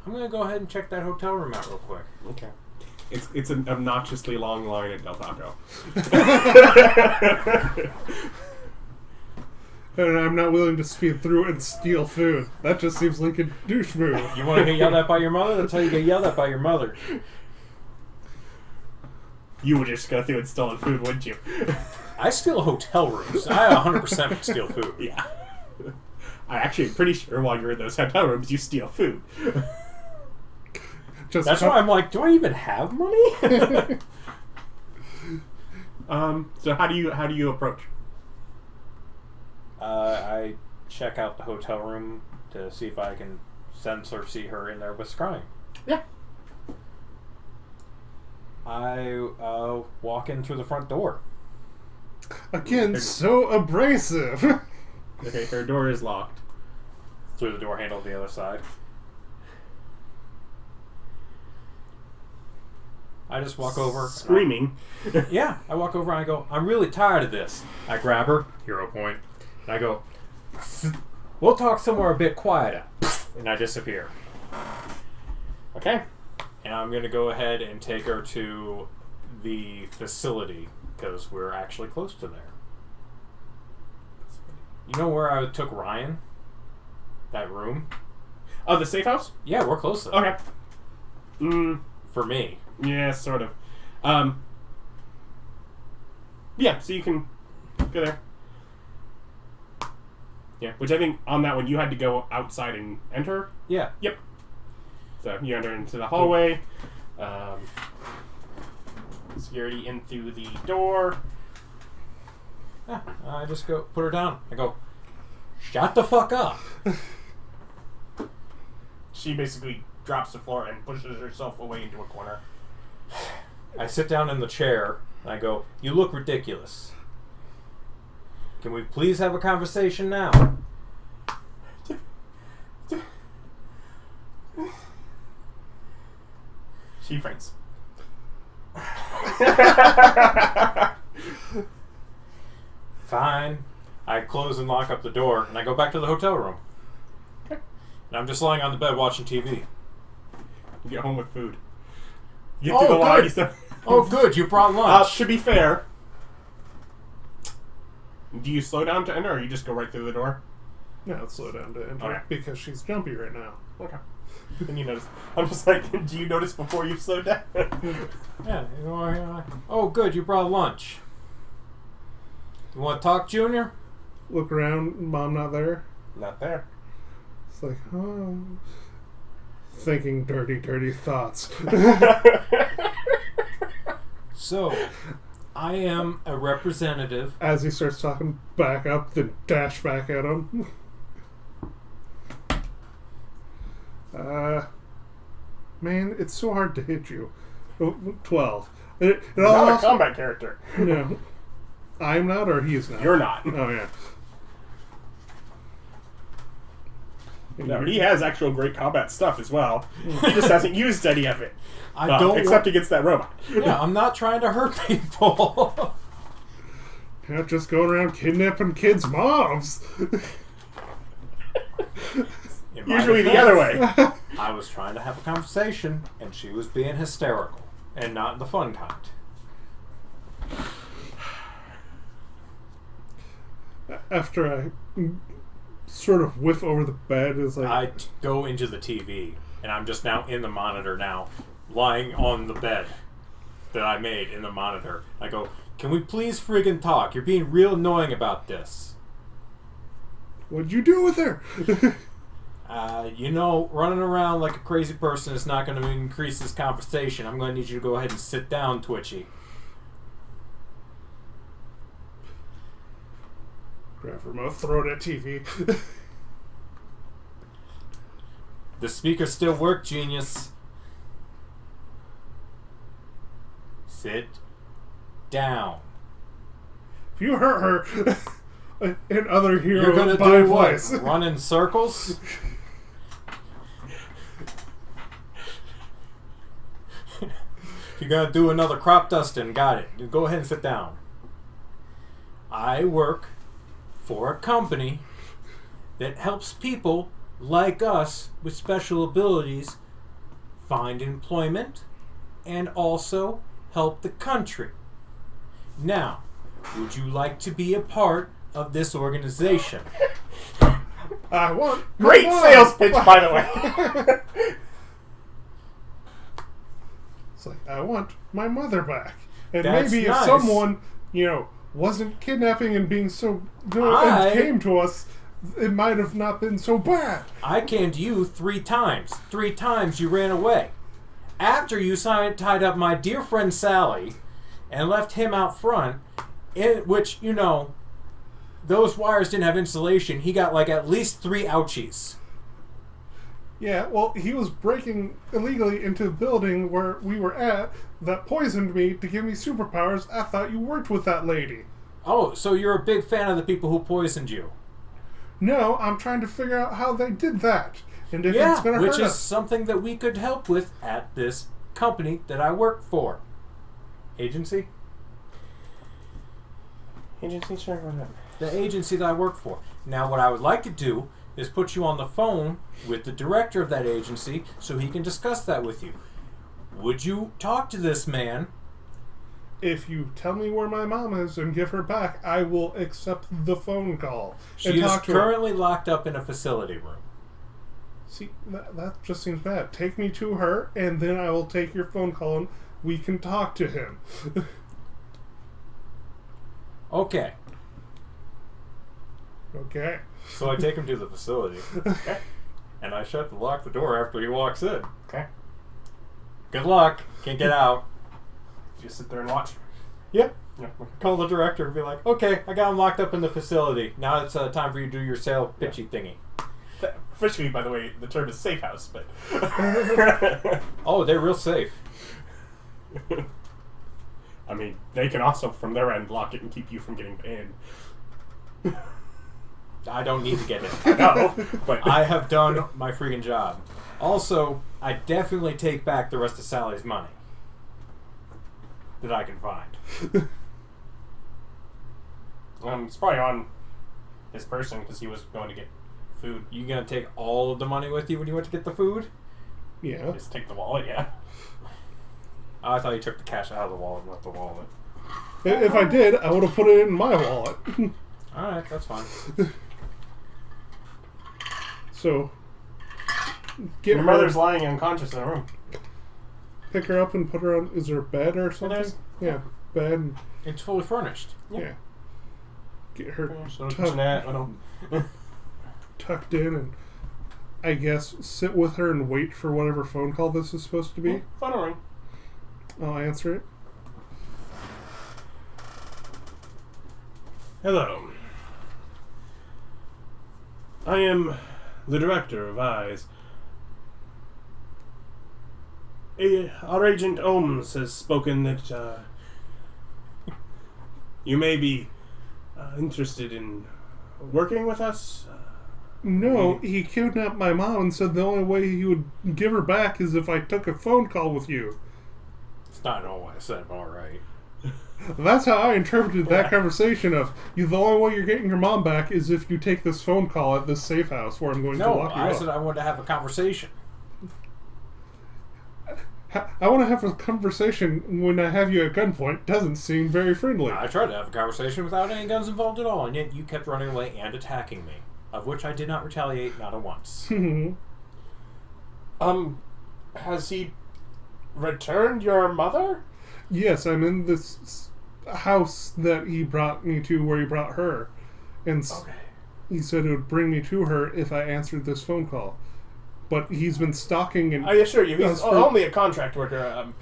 I'm gonna go ahead and check that hotel room out real quick. Okay. It's an obnoxiously long line at Del Taco. And I'm not willing to speed through and steal food. That just seems like a douche move. You want to get yelled at by your mother? That's how you get yelled at by your mother. You would just go through and steal food, wouldn't you? I steal hotel rooms. I 100% steal food. Yeah. I actually am pretty sure while you're in those hotel rooms, you steal food. That's why I'm like, do I even have money? So how do you approach? I check out the hotel room to see if I can sense or see her in there with scrying. Yeah. I walk in through the front door. Again, so abrasive. Okay, her door is locked. Through the door handle the other side. I just walk over. Screaming. Yeah, I walk over and I go, I'm really tired of this. I grab her, hero point, and I go, we'll talk somewhere a bit quieter. And I disappear. Okay. And I'm going to go ahead and take her to the facility because we're actually close to there. You know where I took Ryan? That room? Oh, the safe house? Yeah, we're close to there. Okay. For me. Yeah, sort of. Yeah, so you can go there. Yeah, which I think on that one you had to go outside and enter. Yeah. Yep. So you enter into the hallway. Security in through the door. Yeah, I just go put her down. I go, shut the fuck up. She basically drops to the floor and pushes herself away into a corner. I sit down in the chair and I go, "You look ridiculous. Can we please have a conversation now?" She faints. Fine. I close and lock up the door, and I go back to the hotel room. Okay. And I'm just lying on the bed watching TV. You get home with food. You get to the good. stuff. Oh, good. You brought lunch. To be fair, do you slow down to enter, or you just go right through the door? No, it's slow down to enter Okay. because she's jumpy right now. Okay. Then you notice. I'm just like, do you notice before you slow down? Yeah. Oh, good. You brought lunch. You want to talk, Junior? Look around, mom not there. Not there. It's like, oh, thinking dirty, dirty thoughts. So, I am a representative. As he starts talking back up, then dash back at him. Man, it's so hard to hit you. 12. It Not all a combat character. No. I'm not, or he's not. You're not. Oh, yeah. No, he has actual great combat stuff as well. He just hasn't used any of it. I don't except against that robot. Yeah, I'm not trying to hurt people. You're not just going around kidnapping kids' moms. In my Usually the defense, other way. I was trying to have a conversation, and she was being hysterical, and not the fun kind. After I sort of whiff over the bed, is like, I go into the TV, and I'm just now in the monitor now, lying on the bed that I made in the monitor. I go, "Can we please friggin' talk? You're being real annoying about this." what'd you do with her? Running around like a crazy person is not going to increase this conversation. I'm going to need you to go ahead and sit down, Twitchy. Grab her mouth, throw it at TV. The speakers still work, genius. Sit down. If you hurt her, and other You're heroes going to by do what? voice. Run in circles? You're going to do another crop dusting. Got it. Go ahead and sit down. I work for a company that helps people like us with special abilities find employment and also help the country. Now, would you like to be a part of this organization? I want Great my sales mom. pitch, by the way. It's like, I want my mother back. And That's maybe nice. if someone, wasn't kidnapping and being so good I- and came to us, it might have not been so bad. I came to you 3 times. 3 times you ran away. After you tied up my dear friend Sally and left him out front, in which, those wires didn't have insulation, he got like at least 3 ouchies. Yeah, well, he was breaking illegally into the building where we were at that poisoned me to give me superpowers. I thought you worked with that lady. Oh, so you're a big fan of the people who poisoned you. No, I'm trying to figure out how they did that. And if it's going to which hurt is us. something that we could help with at this company that I work for. Agency? Agency, sure, whatever. The agency that I work for. Now, what I would like to do is put you on the phone with the director of that agency so he can discuss that with you. Would you talk to this man? If you tell me where my mom is and give her back, I will accept the phone call. She and is talk to her. currently locked up in a facility room. See, that just seems bad. Take me to her, and then I will take your phone call, and we can talk to him. Okay. Okay. So I take him to the facility. Okay. And I lock the door after he walks in. Okay. Good luck. Can't get out. Just sit there and watch. Yep. Yeah. Call the director and be like, "Okay, I got him locked up in the facility. Now it's time for you to do your sale pitchy thingy." Officially, by the way, the term is safe house, but... Oh, they're real safe. I mean, they can also, from their end, lock it and keep you from getting banned. I don't need to get in. No, but... I have done my freaking job. Also, I definitely take back the rest of Sally's money that I can find. It's probably on his person because he was going to get food. You gonna take all of the money with you when you went to get the food? Yeah. Just take the wallet, yeah. Oh, I thought you took the cash out of the wallet and left the wallet. If I did, I would have put it in my wallet. Alright, that's fine. So, get Your her, mother's lying unconscious in a room. pick her up and put her on. Is there a bed or something? is. Yeah, bed. And, It's fully furnished. yeah. Get her So tucked, kitchenette, I don't... tucked in and I guess sit with her and wait for whatever phone call this is supposed to be. Phone ring. I'll answer it. Hello. I am the director of Eyes. Our agent Ohms has spoken that you may be interested in working with us. No, he kidnapped my mom and said the only way he would give her back is if I took a phone call with you. It's not all what I said, but alright. That's how I interpreted that conversation of, you. The only way you're getting your mom back is if you take this phone call at this safe house where I'm going to No, lock you I up. said I wanted to have a conversation. I want to have a conversation when I have you at gunpoint. Doesn't seem very friendly. I tried to have a conversation without any guns involved at all, and yet you kept running away and attacking me, of which I did not retaliate, not a once. Has he returned your mother? Yes, I'm in this house that he brought me to where he brought her. And Okay. he said it would bring me to her if I answered this phone call. But he's been stalking and... I assure you, he's That's for- only a contract worker.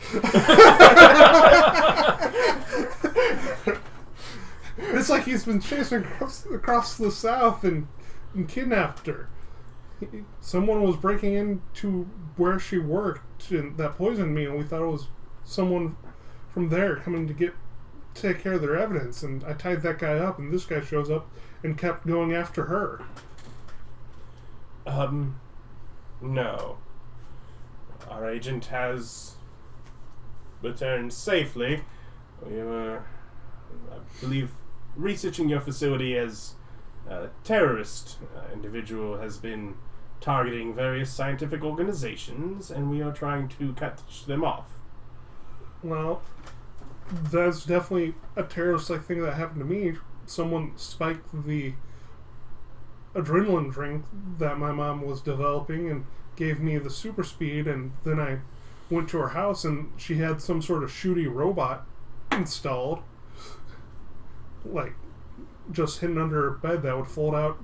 It's like he's been chasing across the South and kidnapped her. Someone was breaking into where she worked and that poisoned me, and we thought it was someone from there coming to take care of their evidence. And I tied that guy up, and this guy shows up and kept going after her. No. Our agent has returned safely. We were, I believe, researching your facility as a terrorist individual has been targeting various scientific organizations, and we are trying to cut them off. Well, that's definitely a terrorist-like thing that happened to me. Someone spiked the adrenaline drink that my mom was developing and gave me the super speed, and then I went to her house and she had some sort of shooty robot installed, like just hidden under her bed that would fold out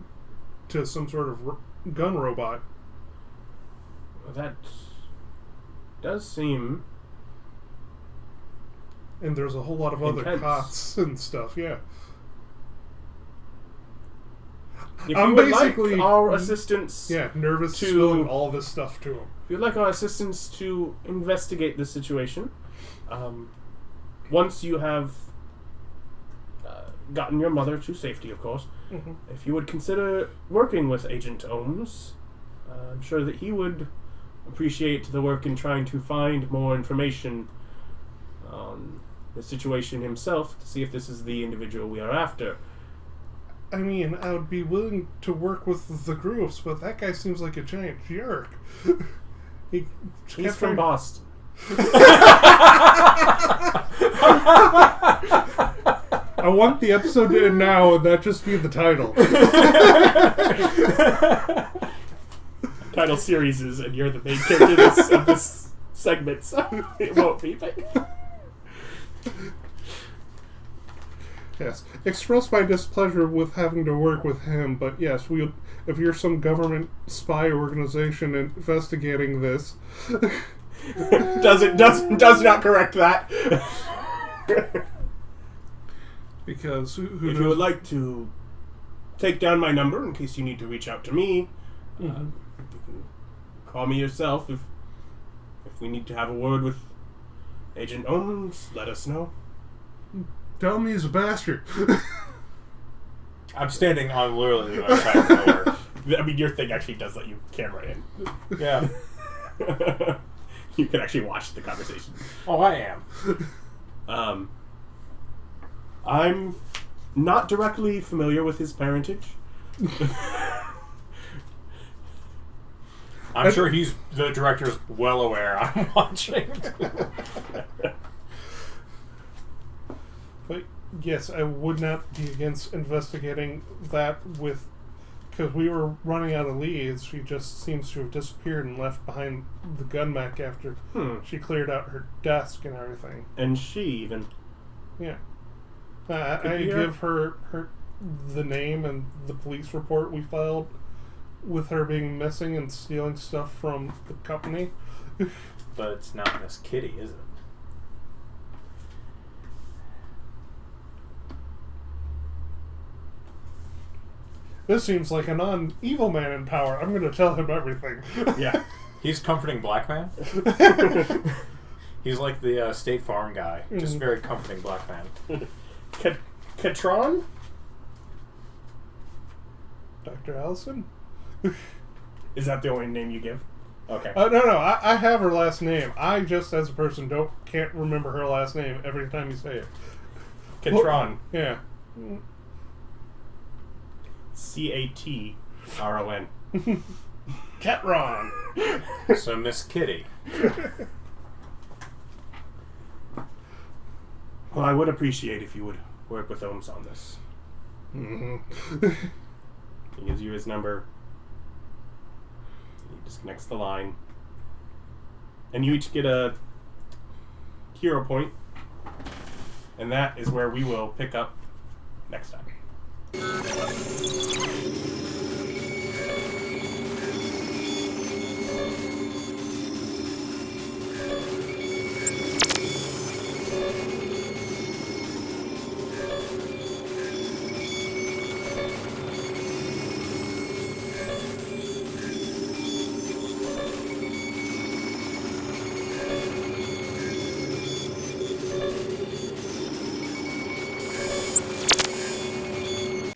to some sort of gun robot. That does seem... And there's a whole lot of other intense. cots and stuff, yeah. If I'm you would basically- like our assistance... Yeah, nervous To- spilling all this stuff to him. If you'd like our assistance to investigate this situation, once you have gotten your mother to safety, of course, Mm-hmm. if you would consider working with Agent Ohms, I'm sure that he would appreciate the work in trying to find more information on the situation himself to see if this is the individual we are after. I mean, I would be willing to work with the groups, but that guy seems like a giant jerk. He's He's from Boston. I want the episode to end now, and that just be the title. Title series is, and you're the main character of this segment, so it won't be. But Yes. Express my displeasure with having to work with him, but yes, if you're some government spy organization investigating this... does not correct that. Because who If knows? you would like to take down my number in case you need to reach out to me, You can call me yourself if we need to have a word with Agent Ohms. Let us know. Tell me he's a bastard. I'm standing on literally the other side of the door. I mean, your thing actually does let you camera in. Yeah. You can actually watch the conversation. Oh, I am. I'm not directly familiar with his parentage. I'm sure the director's well aware I'm watching. But yes, I would not be against investigating that because we were running out of leads. She just seems to have disappeared and left behind the gun mech after she cleared out her desk and everything. And she even. Yeah. I give her the name and the police report we filed with her being missing and stealing stuff from the company. But it's not Miss Kitty, is it? This seems like a non-evil man in power. I'm going to tell him everything. Yeah. He's comforting black man. He's like the State Farm guy. Just very comforting black man. Katron? Dr. Allison? Is that the only name you give? Okay. No. I have her last name. I just, as a person, can't remember her last name every time you say it. Katron. Yeah. Catron. Catron. So Miss Kitty. Well, I would appreciate if you would work with Ohms on this. Mm-hmm. He gives you his number. He disconnects the line. And you each get a hero point. And that is where we will pick up next time.